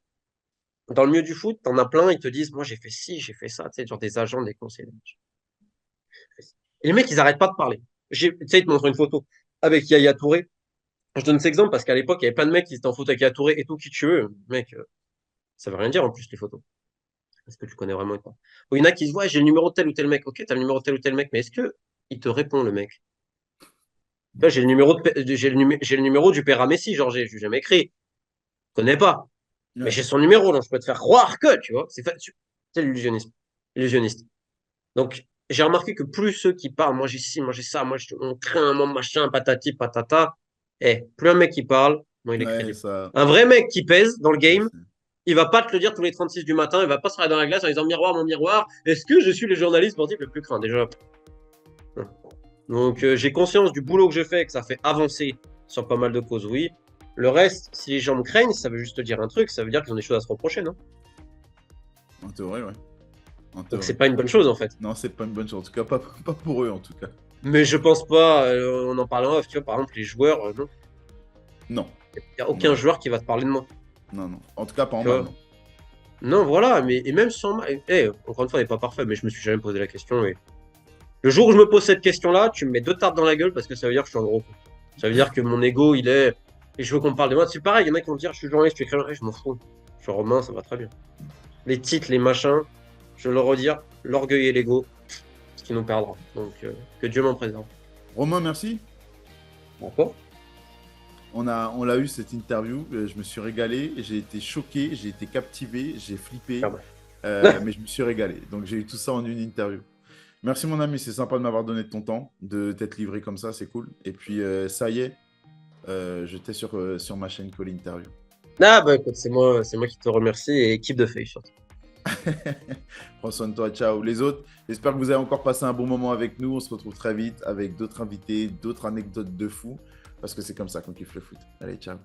dans le milieu du foot, t'en as plein, ils te disent, moi, j'ai fait ci, j'ai fait ça, tu sais, genre des agents, des conseillers. Et les mecs, ils arrêtent pas de parler. Tu sais, ils te montrent une photo avec Yaya Touré. Je donne cet exemple parce qu'à l'époque, il y avait plein de mecs qui étaient en photo avec Yaya Touré et tout, qui tu veux. Mec, ça veut rien dire en plus, les photos. Est-ce que tu connais vraiment ou pas? Ou il y en a qui se voient, j'ai le numéro de tel ou tel mec. Ok, t'as le numéro de tel ou tel mec, mais est-ce que il te répond, le mec? Là, j'ai le numéro du père à Messi, genre, j'ai jamais écrit. Je connais pas. Mais Ouais. j'ai son numéro, donc je peux te faire croire que, tu vois. C'est l'illusionnisme. Illusionniste. Donc, j'ai remarqué que plus ceux qui parlent, moi j'ai ci, moi j'ai ça, on craint, moi machin, patati, patata. Plus un mec qui parle, moi il est Ouais, crédible. ça. Un vrai mec qui pèse dans le Je game, sais. il va pas te le dire tous les 36 du matin, il va pas se regarder dans la glace en disant miroir, mon miroir, est-ce que je suis le journaliste sportif le plus craint déjà? Donc j'ai conscience du boulot que je fais, que ça fait avancer sur pas mal de causes, oui. Le reste, si les gens me craignent, ça veut juste dire un truc, ça veut dire qu'ils ont des choses à se reprocher, non? En théorie, ouais. En Donc théorie. c'est pas une bonne chose en fait. Non, c'est pas une bonne chose. En tout cas, pas pour eux, en tout cas. Mais je pense pas, on en parle en off, tu vois, par exemple les joueurs, non. Non. Il n'y a aucun Non. joueur qui va te parler de moi. Non, non. En tout cas, pas en Tu mal, vois? non. Non, voilà, mais et même sans encore une fois, il n'est pas parfait, mais je me suis jamais posé la question. Et le jour où je me pose cette question-là, tu me mets deux tartes dans la gueule parce que ça veut dire que je suis un gros con. Ça veut dire que mon ego, il est. Et je veux qu'on me parle de moi. C'est pareil, il y en a qui vont dire je suis journaliste, je suis écrivain, je m'en fous. Je suis Romain, ça va très bien. Les titres, les machins, je vais le redire, l'orgueil et l'ego, ce qui nous perdra. Donc, que Dieu m'en préserve. Romain, merci. D'accord? On l'a eu cette interview. Je me suis régalé. J'ai été choqué. J'ai été captivé. J'ai flippé. Ah bah. Mais je me suis régalé. Donc, j'ai eu tout ça en une interview. Merci, mon ami. C'est sympa de m'avoir donné de ton temps, de t'être livré comme ça. C'est cool. Et puis, ça y est, j'étais sur ma chaîne Call Interview. Ah bah écoute, c'est moi qui te remercie et équipe de feuilles surtout. Prends soin de toi, ciao. Les autres, j'espère que vous avez encore passé un bon moment avec nous. On se retrouve très vite avec d'autres invités, d'autres anecdotes de fou, parce que c'est comme ça qu'on kiffe le foot. Allez, ciao.